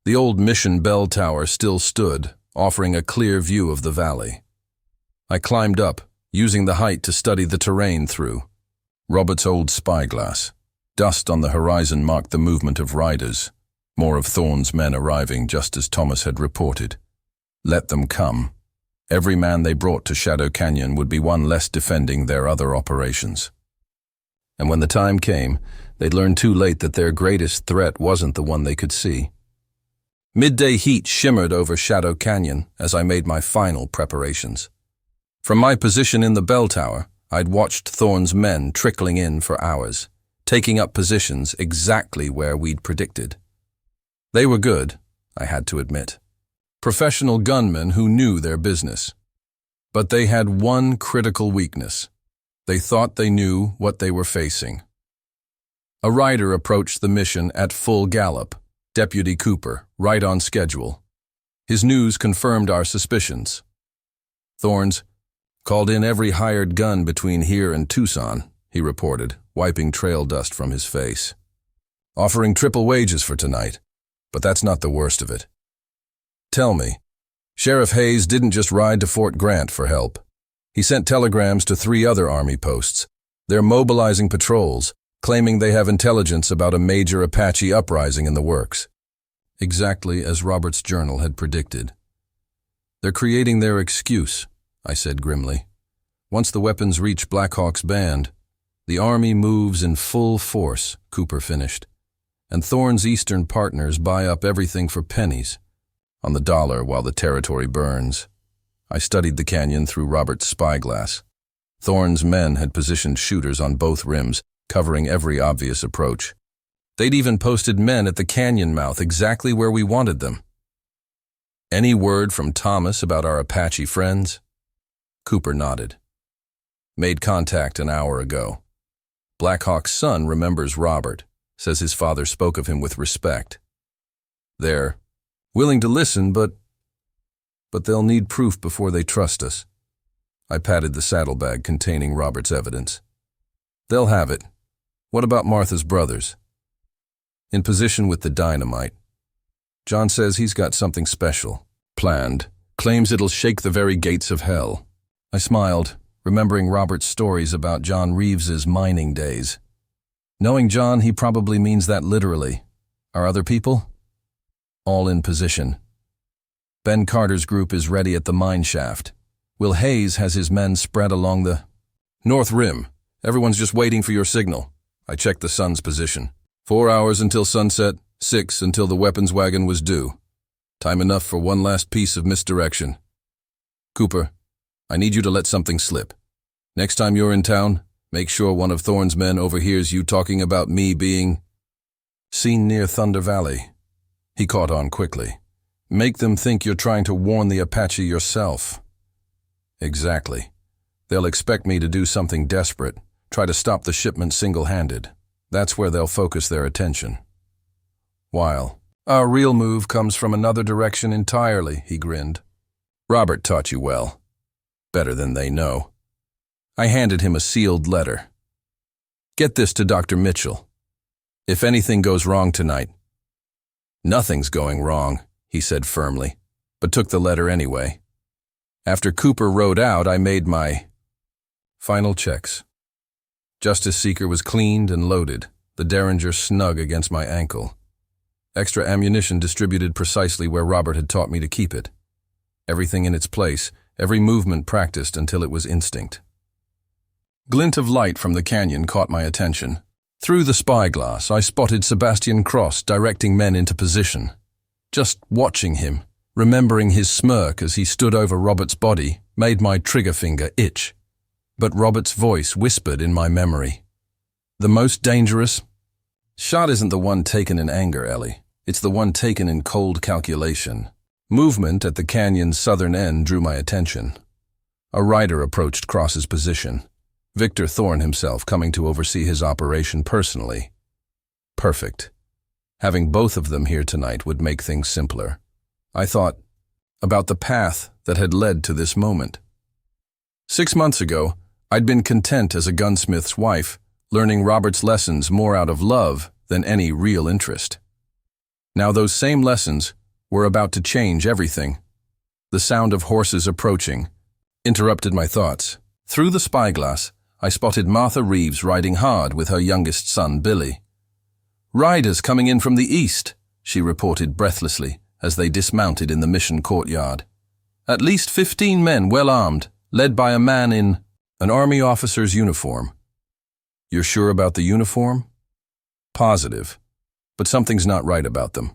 The old mission bell tower still stood, offering a clear view of the valley. I climbed up, using the height to study the terrain through. Robert's old spyglass. Dust on the horizon marked the movement of riders, more of Thorne's men arriving just as Thomas had reported. Let them come. Every man they brought to Shadow Canyon would be one less defending their other operations. And when the time came, they'd learn too late that their greatest threat wasn't the one they could see. Midday heat shimmered over Shadow Canyon as I made my final preparations. From my position in the bell tower, I'd watched Thorne's men trickling in for hours, taking up positions exactly where we'd predicted. They were good, I had to admit. Professional gunmen who knew their business. But they had one critical weakness. They thought they knew what they were facing. A rider approached the mission at full gallop, Deputy Cooper, right on schedule. His news confirmed our suspicions. Thorne's called in every hired gun between here and Tucson, he reported, wiping trail dust from his face. Offering triple wages for tonight, but that's not the worst of it. Tell me, Sheriff Hayes didn't just ride to Fort Grant for help. He sent telegrams to 3 other Army posts. They're mobilizing patrols, claiming they have intelligence about a major Apache uprising in the works. Exactly as Robert's journal had predicted. They're creating their excuse, I said grimly. Once the weapons reach Blackhawk's band, the Army moves in full force, Cooper finished, and Thorne's eastern partners buy up everything for pennies, on the dollar while the territory burns. I studied the canyon through Robert's spyglass. Thorne's men had positioned shooters on both rims, covering every obvious approach. They'd even posted men at the canyon mouth exactly where we wanted them. Any word from Thomas about our Apache friends? Cooper nodded. Made contact an hour ago. Blackhawk's son remembers Robert, says his father spoke of him with respect. They're willing to listen, but they'll need proof before they trust us. I patted the saddlebag containing Robert's evidence. They'll have it. What about Martha's brothers? In position with the dynamite. John says he's got something special, planned, claims it'll shake the very gates of hell. I smiled, remembering Robert's stories about John Reeves's mining days. Knowing John, he probably means that literally. Are other people? All in position. Ben Carter's group is ready at the mine shaft. Will Hayes has his men spread along the north rim. Everyone's just waiting for your signal. I checked the sun's position. 4 hours until sunset, 6 until the weapons wagon was due. Time enough for one last piece of misdirection. Cooper, I need you to let something slip. Next time you're in town, make sure one of Thorne's men overhears you talking about me being seen near Thunder Valley. He caught on quickly. Make them think you're trying to warn the Apache yourself. Exactly. They'll expect me to do something desperate, try to stop the shipment single-handed. That's where they'll focus their attention. While our real move comes from another direction entirely, he grinned. Robert taught you well. Better than they know. I handed him a sealed letter. Get this to Dr. Mitchell. If anything goes wrong tonight. Nothing's going wrong, he said firmly, but took the letter anyway. After Cooper rode out, I made my final checks. Justice Seeker was cleaned and loaded, the Derringer snug against my ankle. Extra ammunition distributed precisely where Robert had taught me to keep it. Everything in its place, every movement practiced until it was instinct. Glint of light from the canyon caught my attention. Through the spyglass, I spotted Sebastian Cross directing men into position. Just watching him, remembering his smirk as he stood over Robert's body, made my trigger finger itch. But Robert's voice whispered in my memory. The most dangerous shot isn't the one taken in anger, Ellie. It's the one taken in cold calculation. Movement at the canyon's southern end drew my attention. A rider approached Cross's position. Victor Thorne himself coming to oversee his operation personally. Perfect. Having both of them here tonight would make things simpler. I thought about the path that had led to this moment. 6 months ago, I'd been content as a gunsmith's wife, learning Robert's lessons more out of love than any real interest. Now those same lessons were about to change everything. The sound of horses approaching interrupted my thoughts. Through the spyglass, I spotted Martha Reeves riding hard with her youngest son, Billy. Riders coming in from the east, she reported breathlessly as they dismounted in the mission courtyard. At least 15 men well armed, led by a man in an army officer's uniform. You're sure about the uniform? Positive, but something's not right about them.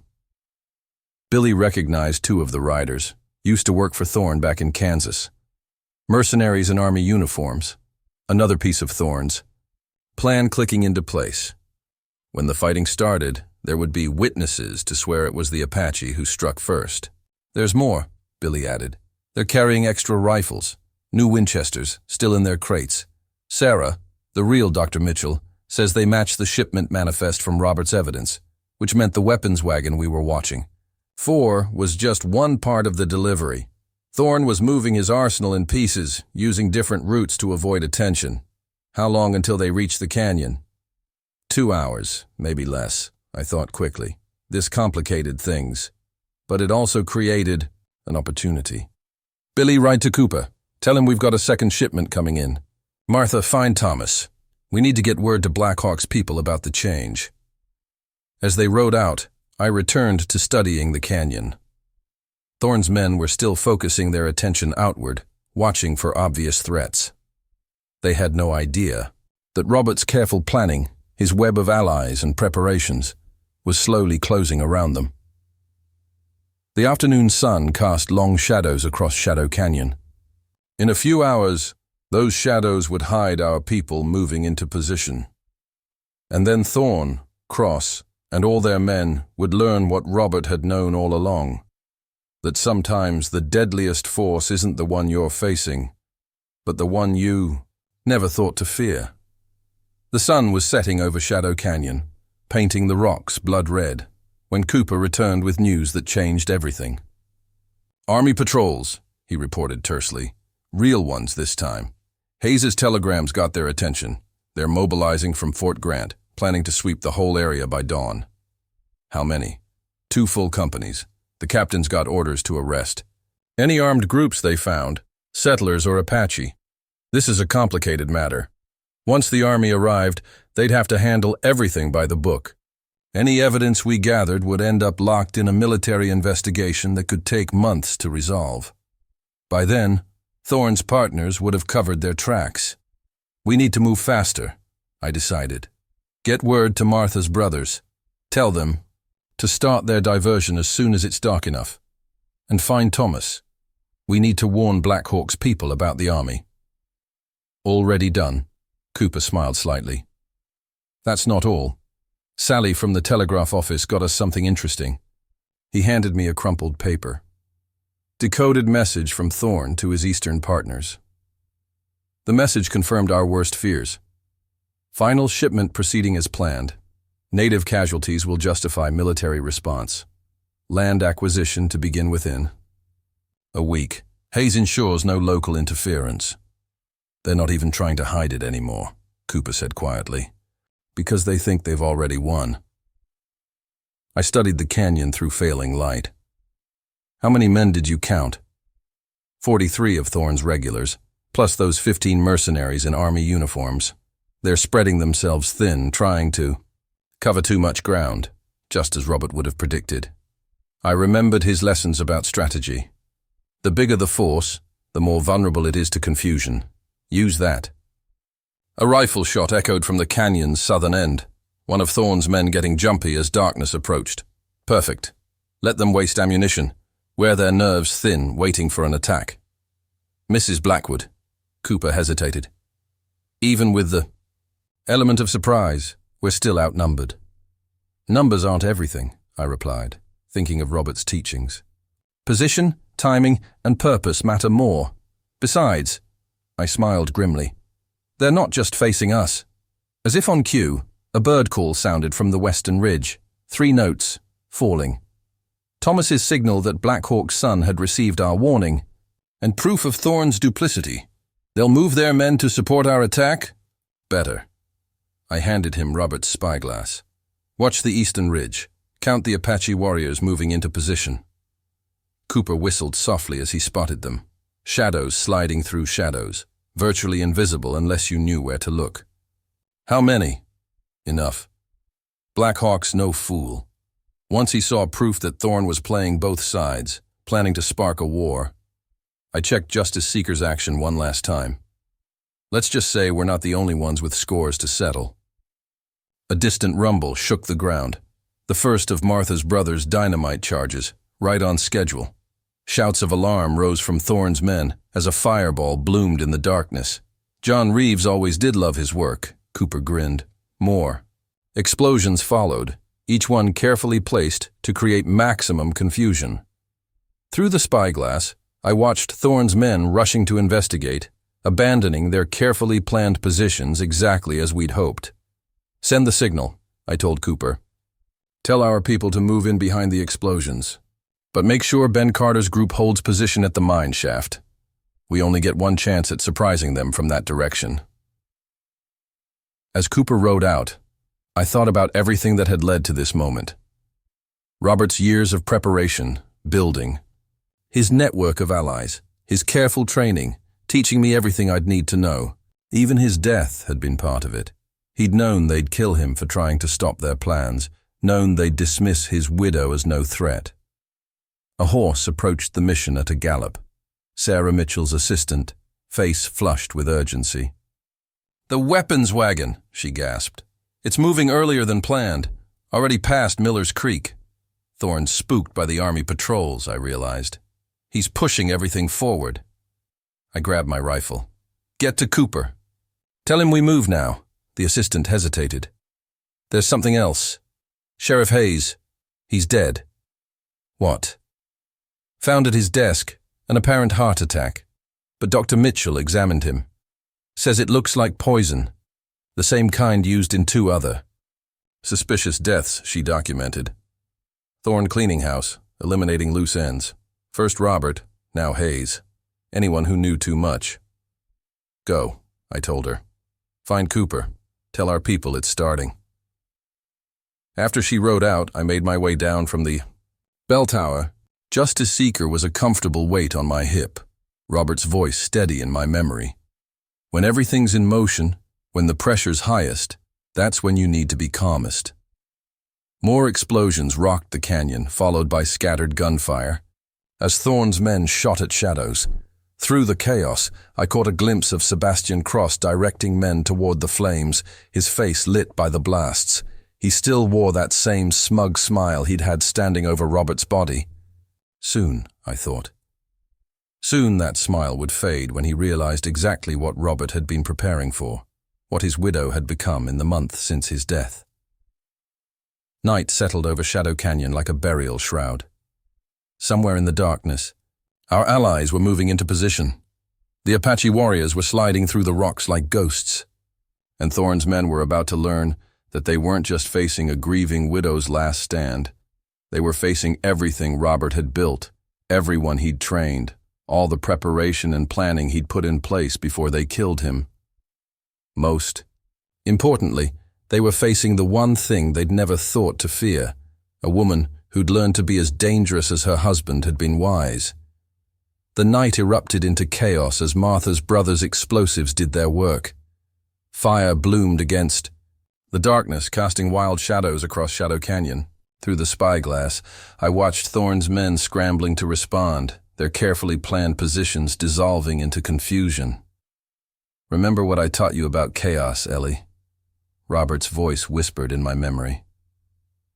Billy recognized 2 of the riders, used to work for Thorne back in Kansas. Mercenaries in army uniforms. Another piece of Thorne's. Plan clicking into place. When the fighting started, there would be witnesses to swear it was the Apache who struck first. There's more, Billy added. They're carrying extra rifles, new Winchesters, still in their crates. Sarah, the real Dr. Mitchell, says they match the shipment manifest from Robert's evidence, which meant the weapons wagon we were watching. 4 was just one part of the delivery. Thorne was moving his arsenal in pieces, using different routes to avoid attention. How long until they reach the canyon? 2 hours, maybe less, I thought quickly. This complicated things. But it also created an opportunity. Billy, ride to Cooper. Tell him we've got a second shipment coming in. Martha, find Thomas. We need to get word to Blackhawk's people about the change. As they rode out, I returned to studying the canyon. Thorne's men were still focusing their attention outward, watching for obvious threats. They had no idea that Robert's careful planning, his web of allies and preparations, was slowly closing around them. The afternoon sun cast long shadows across Shadow Canyon. In a few hours, those shadows would hide our people moving into position. And then Thorn, Cross, and all their men would learn what Robert had known all along, that sometimes the deadliest force isn't the one you're facing, but the one you never thought to fear. The sun was setting over Shadow Canyon, painting the rocks blood red, when Cooper returned with news that changed everything. "Army patrols," he reported tersely. "Real ones this time. Hayes's telegrams got their attention. They're mobilizing from Fort Grant, planning to sweep the whole area by dawn." "How many?" "2 full companies. The captains got orders to arrest any armed groups they found, settlers or Apache. This is a complicated matter. Once the army arrived, they'd have to handle everything by the book. Any evidence we gathered would end up locked in a military investigation that could take months to resolve. By then, Thorne's partners would have covered their tracks. We need to move faster, I decided. Get word to Martha's brothers. Tell them to start their diversion as soon as it's dark enough. And find Thomas. We need to warn Blackhawk's people about the army." "Already done." Cooper smiled slightly. "That's not all. Sally from the telegraph office got us something interesting." He handed me a crumpled paper. Decoded message from Thorne to his eastern partners. The message confirmed our worst fears. Final shipment proceeding as planned. Native casualties will justify military response. Land acquisition to begin within a week. Hayes ensures no local interference. "They're not even trying to hide it anymore," Cooper said quietly, "because they think they've already won." I studied the canyon through failing light. "How many men did you count?" 43 of Thorne's regulars, plus those 15 mercenaries in army uniforms. They're spreading themselves thin, trying to cover too much ground, just as Robert would have predicted. I remembered his lessons about strategy. The bigger the force, the more vulnerable it is to confusion. Use that. A rifle shot echoed from the canyon's southern end, one of Thorne's men getting jumpy as darkness approached. Perfect. Let them waste ammunition, wear their nerves thin, waiting for an attack. "Mrs. Blackwood," Cooper hesitated. "Even with the element of surprise, we're still outnumbered." "Numbers aren't everything," I replied, thinking of Robert's teachings. "Position, timing, and purpose matter more. Besides," I smiled grimly, "they're not just facing us." As if on cue, a bird call sounded from the western ridge, 3 notes, falling. Thomas's signal that Blackhawk's son had received our warning, and proof of Thorne's duplicity. "They'll move their men to support our attack?" "Better." I handed him Robert's spyglass. "Watch the eastern ridge. Count the Apache warriors moving into position." Cooper whistled softly as he spotted them. Shadows sliding through shadows, virtually invisible unless you knew where to look. "How many?" "Enough." Blackhawk's no fool. Once he saw proof that Thorne was playing both sides, planning to spark a war. I checked Justice Seeker's action one last time. Let's just say we're not the only ones with scores to settle. A distant rumble shook the ground, the first of Martha's brothers' dynamite charges, right on schedule. Shouts of alarm rose from Thorne's men as a fireball bloomed in the darkness. John Reeves always did love his work, Cooper grinned. More. Explosions followed, each one carefully placed to create maximum confusion. Through the spyglass, I watched Thorne's men rushing to investigate, abandoning their carefully planned positions exactly as we'd hoped. "Send the signal," I told Cooper. "Tell our people to move in behind the explosions. But make sure Ben Carter's group holds position at the mine shaft. We only get one chance at surprising them from that direction." As Cooper rode out, I thought about everything that had led to this moment. Robert's years of preparation, building, his network of allies, his careful training, teaching me everything I'd need to know. Even his death had been part of it. He'd known they'd kill him for trying to stop their plans, known they'd dismiss his widow as no threat. A horse approached the mission at a gallop. Sarah Mitchell's assistant, face flushed with urgency. "The weapons wagon," she gasped. "It's moving earlier than planned, already past Miller's Creek." Thorne's spooked by the Army patrols, I realized. He's pushing everything forward. I grabbed my rifle. "Get to Cooper. Tell him we move now." The assistant hesitated. "There's something else. Sheriff Hayes. He's dead." "What?" "Found at his desk, an apparent heart attack. But Dr. Mitchell examined him. Says it looks like poison, the same kind used in 2 other suspicious deaths she documented. Thorn cleaning house, eliminating loose ends. First Robert, now Hayes. Anyone who knew too much. "Go," I told her. "Find Cooper. Tell our people it's starting." After she rode out, I made my way down from the bell tower. Justice Seeker was a comfortable weight on my hip, Robert's voice steady in my memory. When everything's in motion, when the pressure's highest, that's when you need to be calmest. More explosions rocked the canyon, followed by scattered gunfire. As Thorne's men shot at shadows, through the chaos, I caught a glimpse of Sebastian Cross directing men toward the flames, his face lit by the blasts. He still wore that same smug smile he'd had standing over Robert's body. Soon, I thought. Soon that smile would fade when he realized exactly what Robert had been preparing for, what his widow had become in the month since his death. Night settled over Shadow Canyon like a burial shroud. Somewhere in the darkness, our allies were moving into position. The Apache warriors were sliding through the rocks like ghosts, and Thorne's men were about to learn that they weren't just facing a grieving widow's last stand. They were facing everything Robert had built, everyone he'd trained, all the preparation and planning he'd put in place before they killed him. Most importantly, they were facing the one thing they'd never thought to fear, a woman who'd learned to be as dangerous as her husband had been wise. The night erupted into chaos as Martha's brothers' explosives did their work. Fire bloomed against the darkness, casting wild shadows across Shadow Canyon. Through the spyglass, I watched Thorne's men scrambling to respond, their carefully planned positions dissolving into confusion. "Remember what I taught you about chaos, Ellie?" Robert's voice whispered in my memory.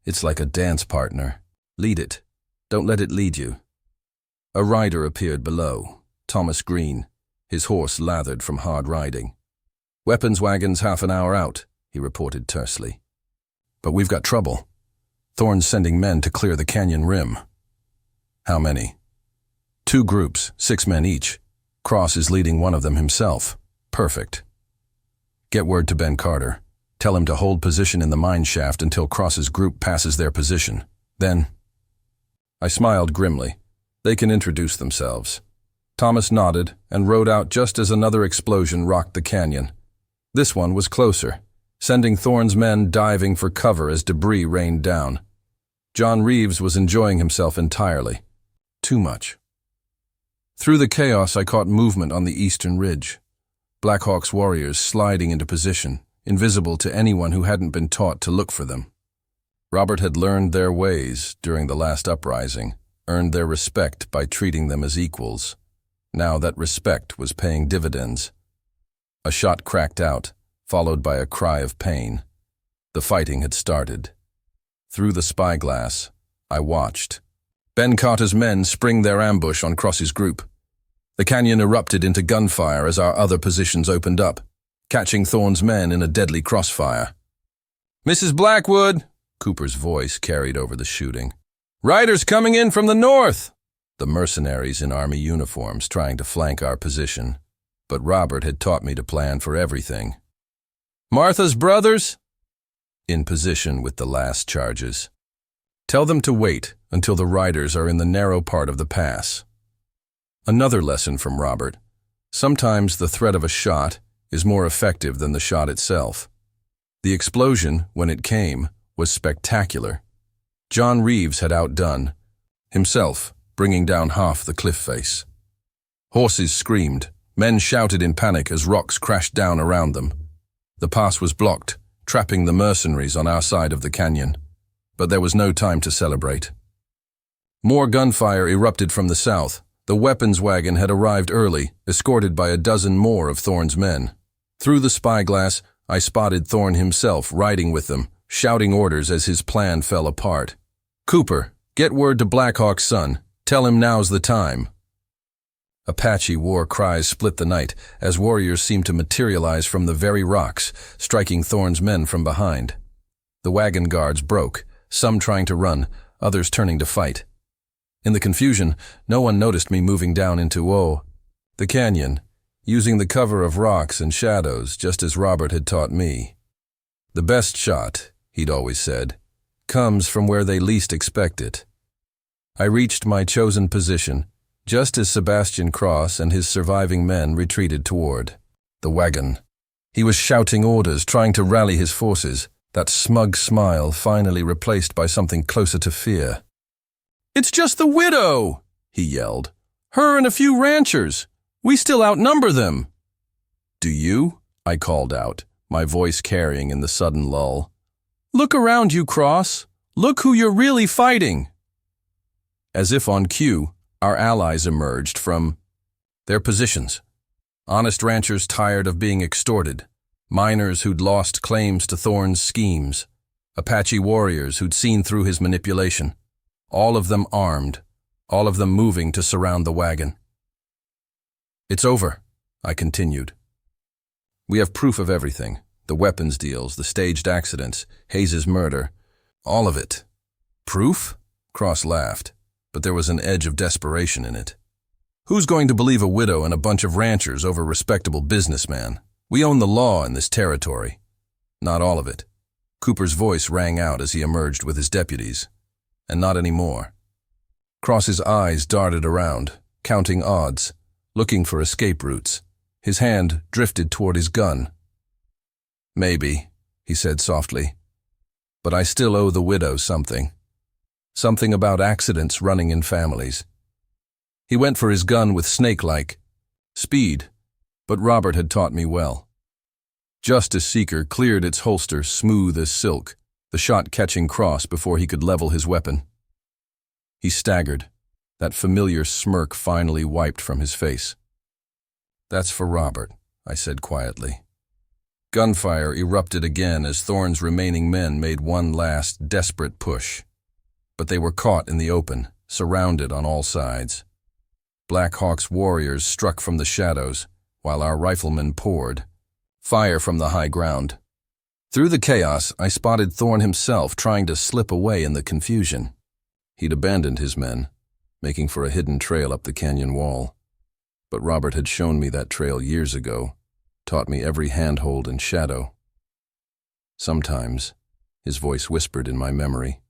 "It's like a dance partner. Lead it. Don't let it lead you." A rider appeared below, Thomas Green, his horse lathered from hard riding. "Weapons wagon's half an hour out," he reported tersely. "But we've got trouble. Thorne's sending men to clear the canyon rim." "How many?" "2 groups, 6 men each. Cross is leading one of them himself." "Perfect. Get word to Ben Carter. Tell him to hold position in the mine shaft until Cross's group passes their position. Then—" I smiled grimly. "They can introduce themselves." Thomas nodded and rode out just as another explosion rocked the canyon. This one was closer, sending Thorne's men diving for cover as debris rained down. John Reeves was enjoying himself entirely. Too much. Through the chaos, I caught movement on the eastern ridge. Blackhawk's warriors sliding into position, invisible to anyone who hadn't been taught to look for them. Robert had learned their ways during the last uprising, earned their respect by treating them as equals. Now that respect was paying dividends. A shot cracked out, followed by a cry of pain. The fighting had started. Through the spyglass, I watched. Ben Carter's men spring their ambush on Cross's group. The canyon erupted into gunfire as our other positions opened up, catching Thorne's men in a deadly crossfire. "Mrs. Blackwood," Cooper's voice carried over the shooting. "Riders coming in from the north!" The mercenaries in army uniforms trying to flank our position. But Robert had taught me to plan for everything. "Martha's brothers?" In position with the last charges. "Tell them to wait until the riders are in the narrow part of the pass." Another lesson from Robert. Sometimes the threat of a shot is more effective than the shot itself. The explosion, when it came, was spectacular. John Reeves had outdone himself, bringing down half the cliff face. Horses screamed, men shouted in panic as rocks crashed down around them. The pass was blocked, trapping the mercenaries on our side of the canyon. But there was no time to celebrate. More gunfire erupted from the south. The weapons wagon had arrived early, escorted by a dozen more of Thorne's men. Through the spyglass, I spotted Thorne himself riding with them, shouting orders as his plan fell apart. "Cooper, get word to Blackhawk's son. Tell him now's the time." Apache war cries split the night as warriors seemed to materialize from the very rocks, striking Thorne's men from behind. The wagon guards broke, some trying to run, others turning to fight. In the confusion, no one noticed me moving down into the canyon, using the cover of rocks and shadows just as Robert had taught me. The best shot, he'd always said, comes from where they least expect it. I reached my chosen position, just as Sebastian Cross and his surviving men retreated toward the wagon. He was shouting orders, trying to rally his forces, that smug smile finally replaced by something closer to fear. "It's just the widow!" he yelled. "Her and a few ranchers. We still outnumber them." "Do you?" I called out, my voice carrying in the sudden lull. "Look around you, Cross. Look who you're really fighting." As if on cue, our allies emerged from their positions. Honest ranchers tired of being extorted, miners who'd lost claims to Thorne's schemes, Apache warriors who'd seen through his manipulation, all of them armed, all of them moving to surround the wagon. "It's over," I continued. "We have proof of everything, the weapons deals, the staged accidents, Hayes' murder, all of it." "Proof?" Cross laughed, but there was an edge of desperation in it. "Who's going to believe a widow and a bunch of ranchers over a respectable businessman? We own the law in this territory." "Not all of it." Cooper's voice rang out as he emerged with his deputies. "And not anymore." Cross's eyes darted around, counting odds, looking for escape routes. His hand drifted toward his gun. "Maybe," he said softly, "but I still owe the widow something. Something about accidents running in families." He went for his gun with snake-like speed, but Robert had taught me well. Justice Seeker cleared its holster smooth as silk, the shot catching Cross before he could level his weapon. He staggered, that familiar smirk finally wiped from his face. "That's for Robert," I said quietly. Gunfire erupted again as Thorne's remaining men made one last desperate push. But they were caught in the open, surrounded on all sides. Black Hawk's warriors struck from the shadows, while our riflemen poured fire from the high ground. Through the chaos, I spotted Thorne himself trying to slip away in the confusion. He'd abandoned his men, making for a hidden trail up the canyon wall. But Robert had shown me that trail years ago, taught me every handhold and shadow. Sometimes, his voice whispered in my memory,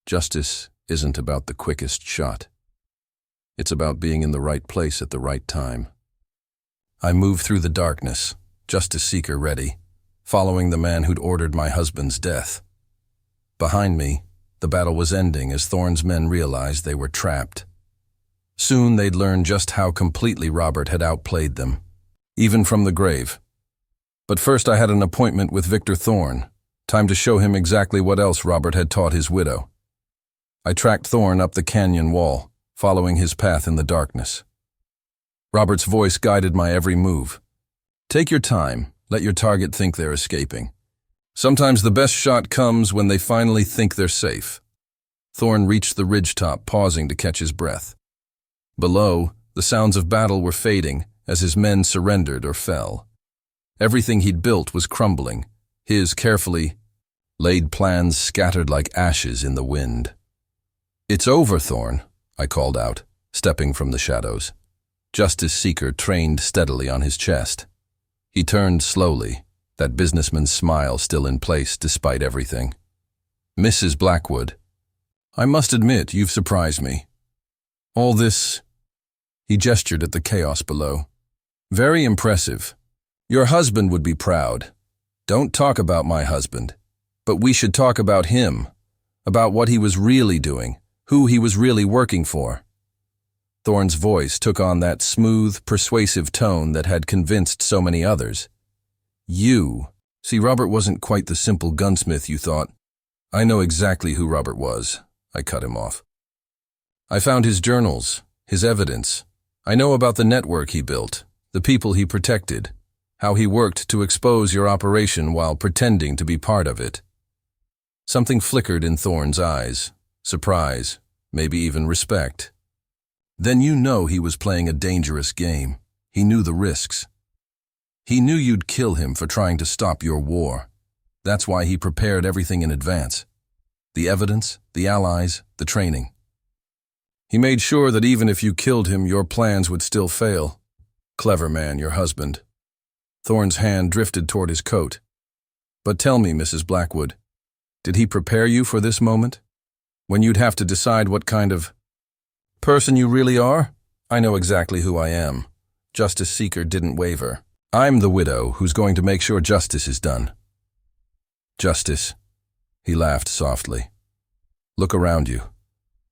justice isn't about the quickest shot. It's about being in the right place at the right time. I moved through the darkness, Justice Seeker ready, following the man who'd ordered my husband's death. Behind me, the battle was ending as Thorne's men realized they were trapped. Soon they'd learn just how completely Robert had outplayed them, even from the grave. But first I had an appointment with Victor Thorne, time to show him exactly what else Robert had taught his widow. I tracked Thorne up the canyon wall, following his path in the darkness. Robert's voice guided my every move. "Take your time, let your target think they're escaping. Sometimes the best shot comes when they finally think they're safe." Thorne reached the ridgetop, pausing to catch his breath. Below, the sounds of battle were fading as his men surrendered or fell. Everything he'd built was crumbling, his carefully laid plans scattered like ashes in the wind. "It's over, Thorne," I called out, stepping from the shadows. Justice Seeker trained steadily on his chest. He turned slowly, that businessman's smile still in place despite everything. "Mrs. Blackwood, I must admit you've surprised me. All this," he gestured at the chaos below. "Very impressive. Your husband would be proud. Don't talk about my husband. But we should talk about him, about what he was really doing, who he was really working for. Thorne's voice took on that smooth, persuasive tone that had convinced so many others. You. See, Robert wasn't quite the simple gunsmith you thought. I know exactly who Robert was. I cut him off. I found his journals, his evidence. I know about the network he built, the people he protected, how he worked to expose your operation while pretending to be part of it. Something flickered in Thorne's eyes. Surprise, maybe even respect. Then you know he was playing a dangerous game. He knew the risks. He knew you'd kill him for trying to stop your war. That's why he prepared everything in advance. The evidence, the allies, the training. He made sure that even if you killed him, your plans would still fail. Clever man, your husband. Thorne's hand drifted toward his coat. But tell me, Mrs. Blackwood, did he prepare you for this moment? When you'd have to decide what kind of person you really are? I know exactly who I am. Justice Seeker didn't waver. I'm the widow who's going to make sure justice is done. Justice. He laughed softly. Look around you.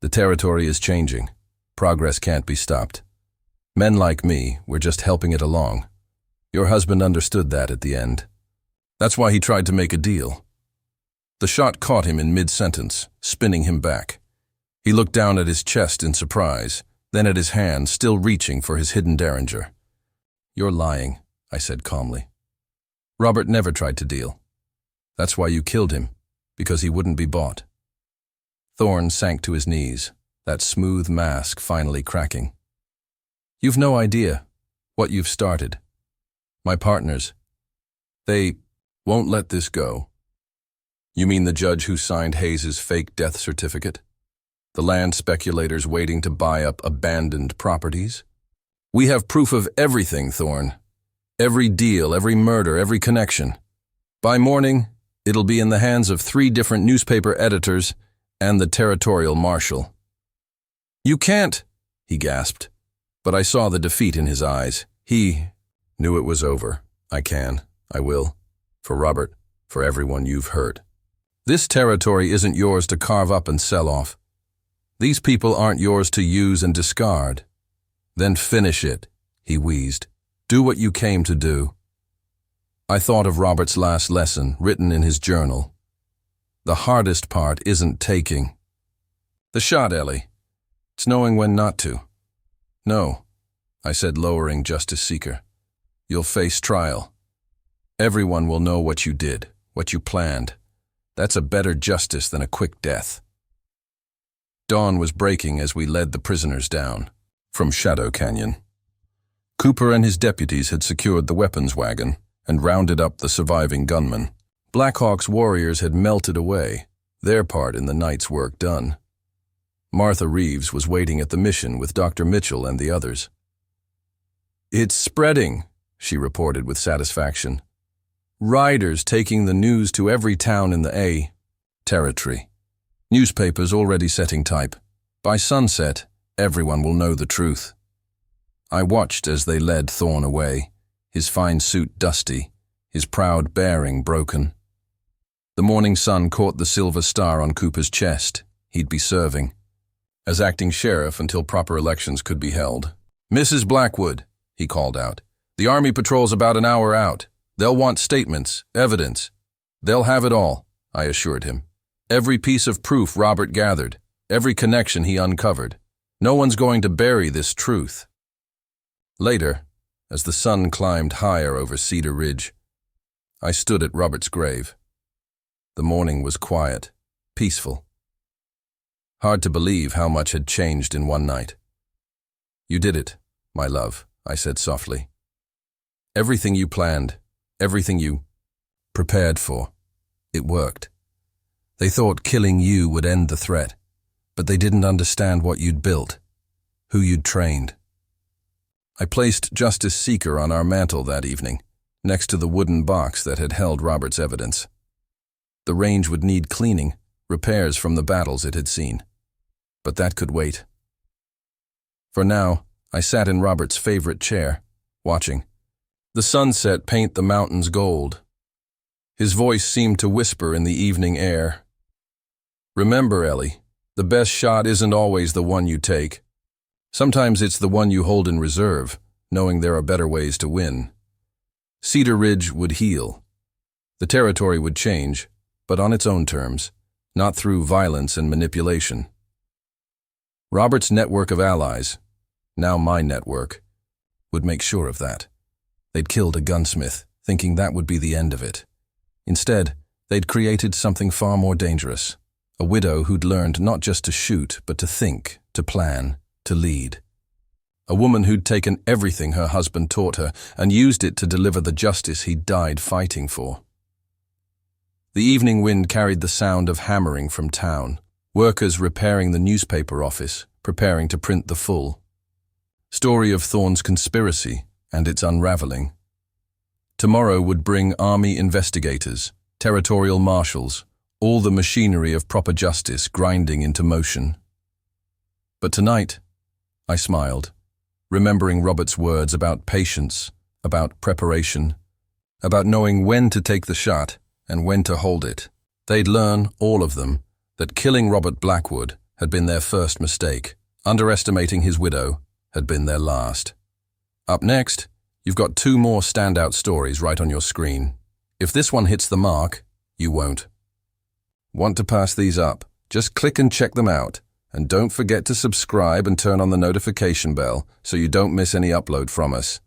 The territory is changing. Progress can't be stopped. Men like me, we're just helping it along. Your husband understood that at the end. That's why he tried to make a deal. The shot caught him in mid-sentence, spinning him back. He looked down at his chest in surprise, then at his hand, still reaching for his hidden derringer. You're lying, I said calmly. Robert never tried to deal. That's why you killed him, because he wouldn't be bought. Thorne sank to his knees, that smooth mask finally cracking. You've no idea what you've started. My partners, they won't let this go. You mean the judge who signed Hayes's fake death certificate? The land speculators waiting to buy up abandoned properties? We have proof of everything, Thorne. Every deal, every murder, every connection. By morning, it'll be in the hands of 3 different newspaper editors and the territorial marshal. You can't, he gasped, but I saw the defeat in his eyes. He knew it was over. I can, I will, for Robert, for everyone you've hurt. This territory isn't yours to carve up and sell off. These people aren't yours to use and discard. Then finish it, he wheezed. Do what you came to do. I thought of Robert's last lesson, written in his journal. The hardest part isn't taking. The shot, Ellie. It's knowing when not to. No, I said, lowering Justice Seeker. You'll face trial. Everyone will know what you did, what you planned. That's a better justice than a quick death. Dawn was breaking as we led the prisoners down from Shadow Canyon. Cooper and his deputies had secured the weapons wagon and rounded up the surviving gunmen. Blackhawk's warriors had melted away, their part in the night's work done. Martha Reeves was waiting at the mission with Dr. Mitchell and the others. It's spreading, she reported with satisfaction. Riders taking the news to every town in the A territory. Newspapers already setting type. By sunset, everyone will know the truth. I watched as they led Thorne away, his fine suit dusty, his proud bearing broken. The morning sun caught the silver star on Cooper's chest. He'd be serving as acting sheriff until proper elections could be held. Mrs. Blackwood, he called out, the Army patrol's about an hour out. They'll want statements, evidence. They'll have it all, I assured him. Every piece of proof Robert gathered, every connection he uncovered. No one's going to bury this truth. Later, as the sun climbed higher over Cedar Ridge, I stood at Robert's grave. The morning was quiet, peaceful. Hard to believe how much had changed in one night. You did it, my love, I said softly. Everything you planned, everything you prepared for, it worked. They thought killing you would end the threat, but they didn't understand what you'd built, who you'd trained. I placed Justice Seeker on our mantel that evening, next to the wooden box that had held Robert's evidence. The range would need cleaning, repairs from the battles it had seen. But that could wait. For now, I sat in Robert's favorite chair, watching. The sunset paint the mountains gold. His voice seemed to whisper in the evening air. Remember, Ellie, the best shot isn't always the one you take. Sometimes it's the one you hold in reserve, knowing there are better ways to win. Cedar Ridge would heal. The territory would change, but on its own terms, not through violence and manipulation. Robert's network of allies, now my network, would make sure of that. They'd killed a gunsmith, thinking that would be the end of it. Instead, they'd created something far more dangerous. A widow who'd learned not just to shoot, but to think, to plan, to lead. A woman who'd taken everything her husband taught her and used it to deliver the justice he'd died fighting for. The evening wind carried the sound of hammering from town, workers repairing the newspaper office, preparing to print the full story of Thorne's conspiracy and its unraveling. Tomorrow would bring army investigators, territorial marshals, all the machinery of proper justice grinding into motion. But tonight, I smiled, remembering Robert's words about patience, about preparation, about knowing when to take the shot and when to hold it. They'd learn, all of them, that killing Robert Blackwood had been their first mistake. Underestimating his widow had been their last. Up next, you've got 2 more standout stories right on your screen. If this one hits the mark, you won't. Want to pass these up? Just click and check them out. And don't forget to subscribe and turn on the notification bell so you don't miss any upload from us.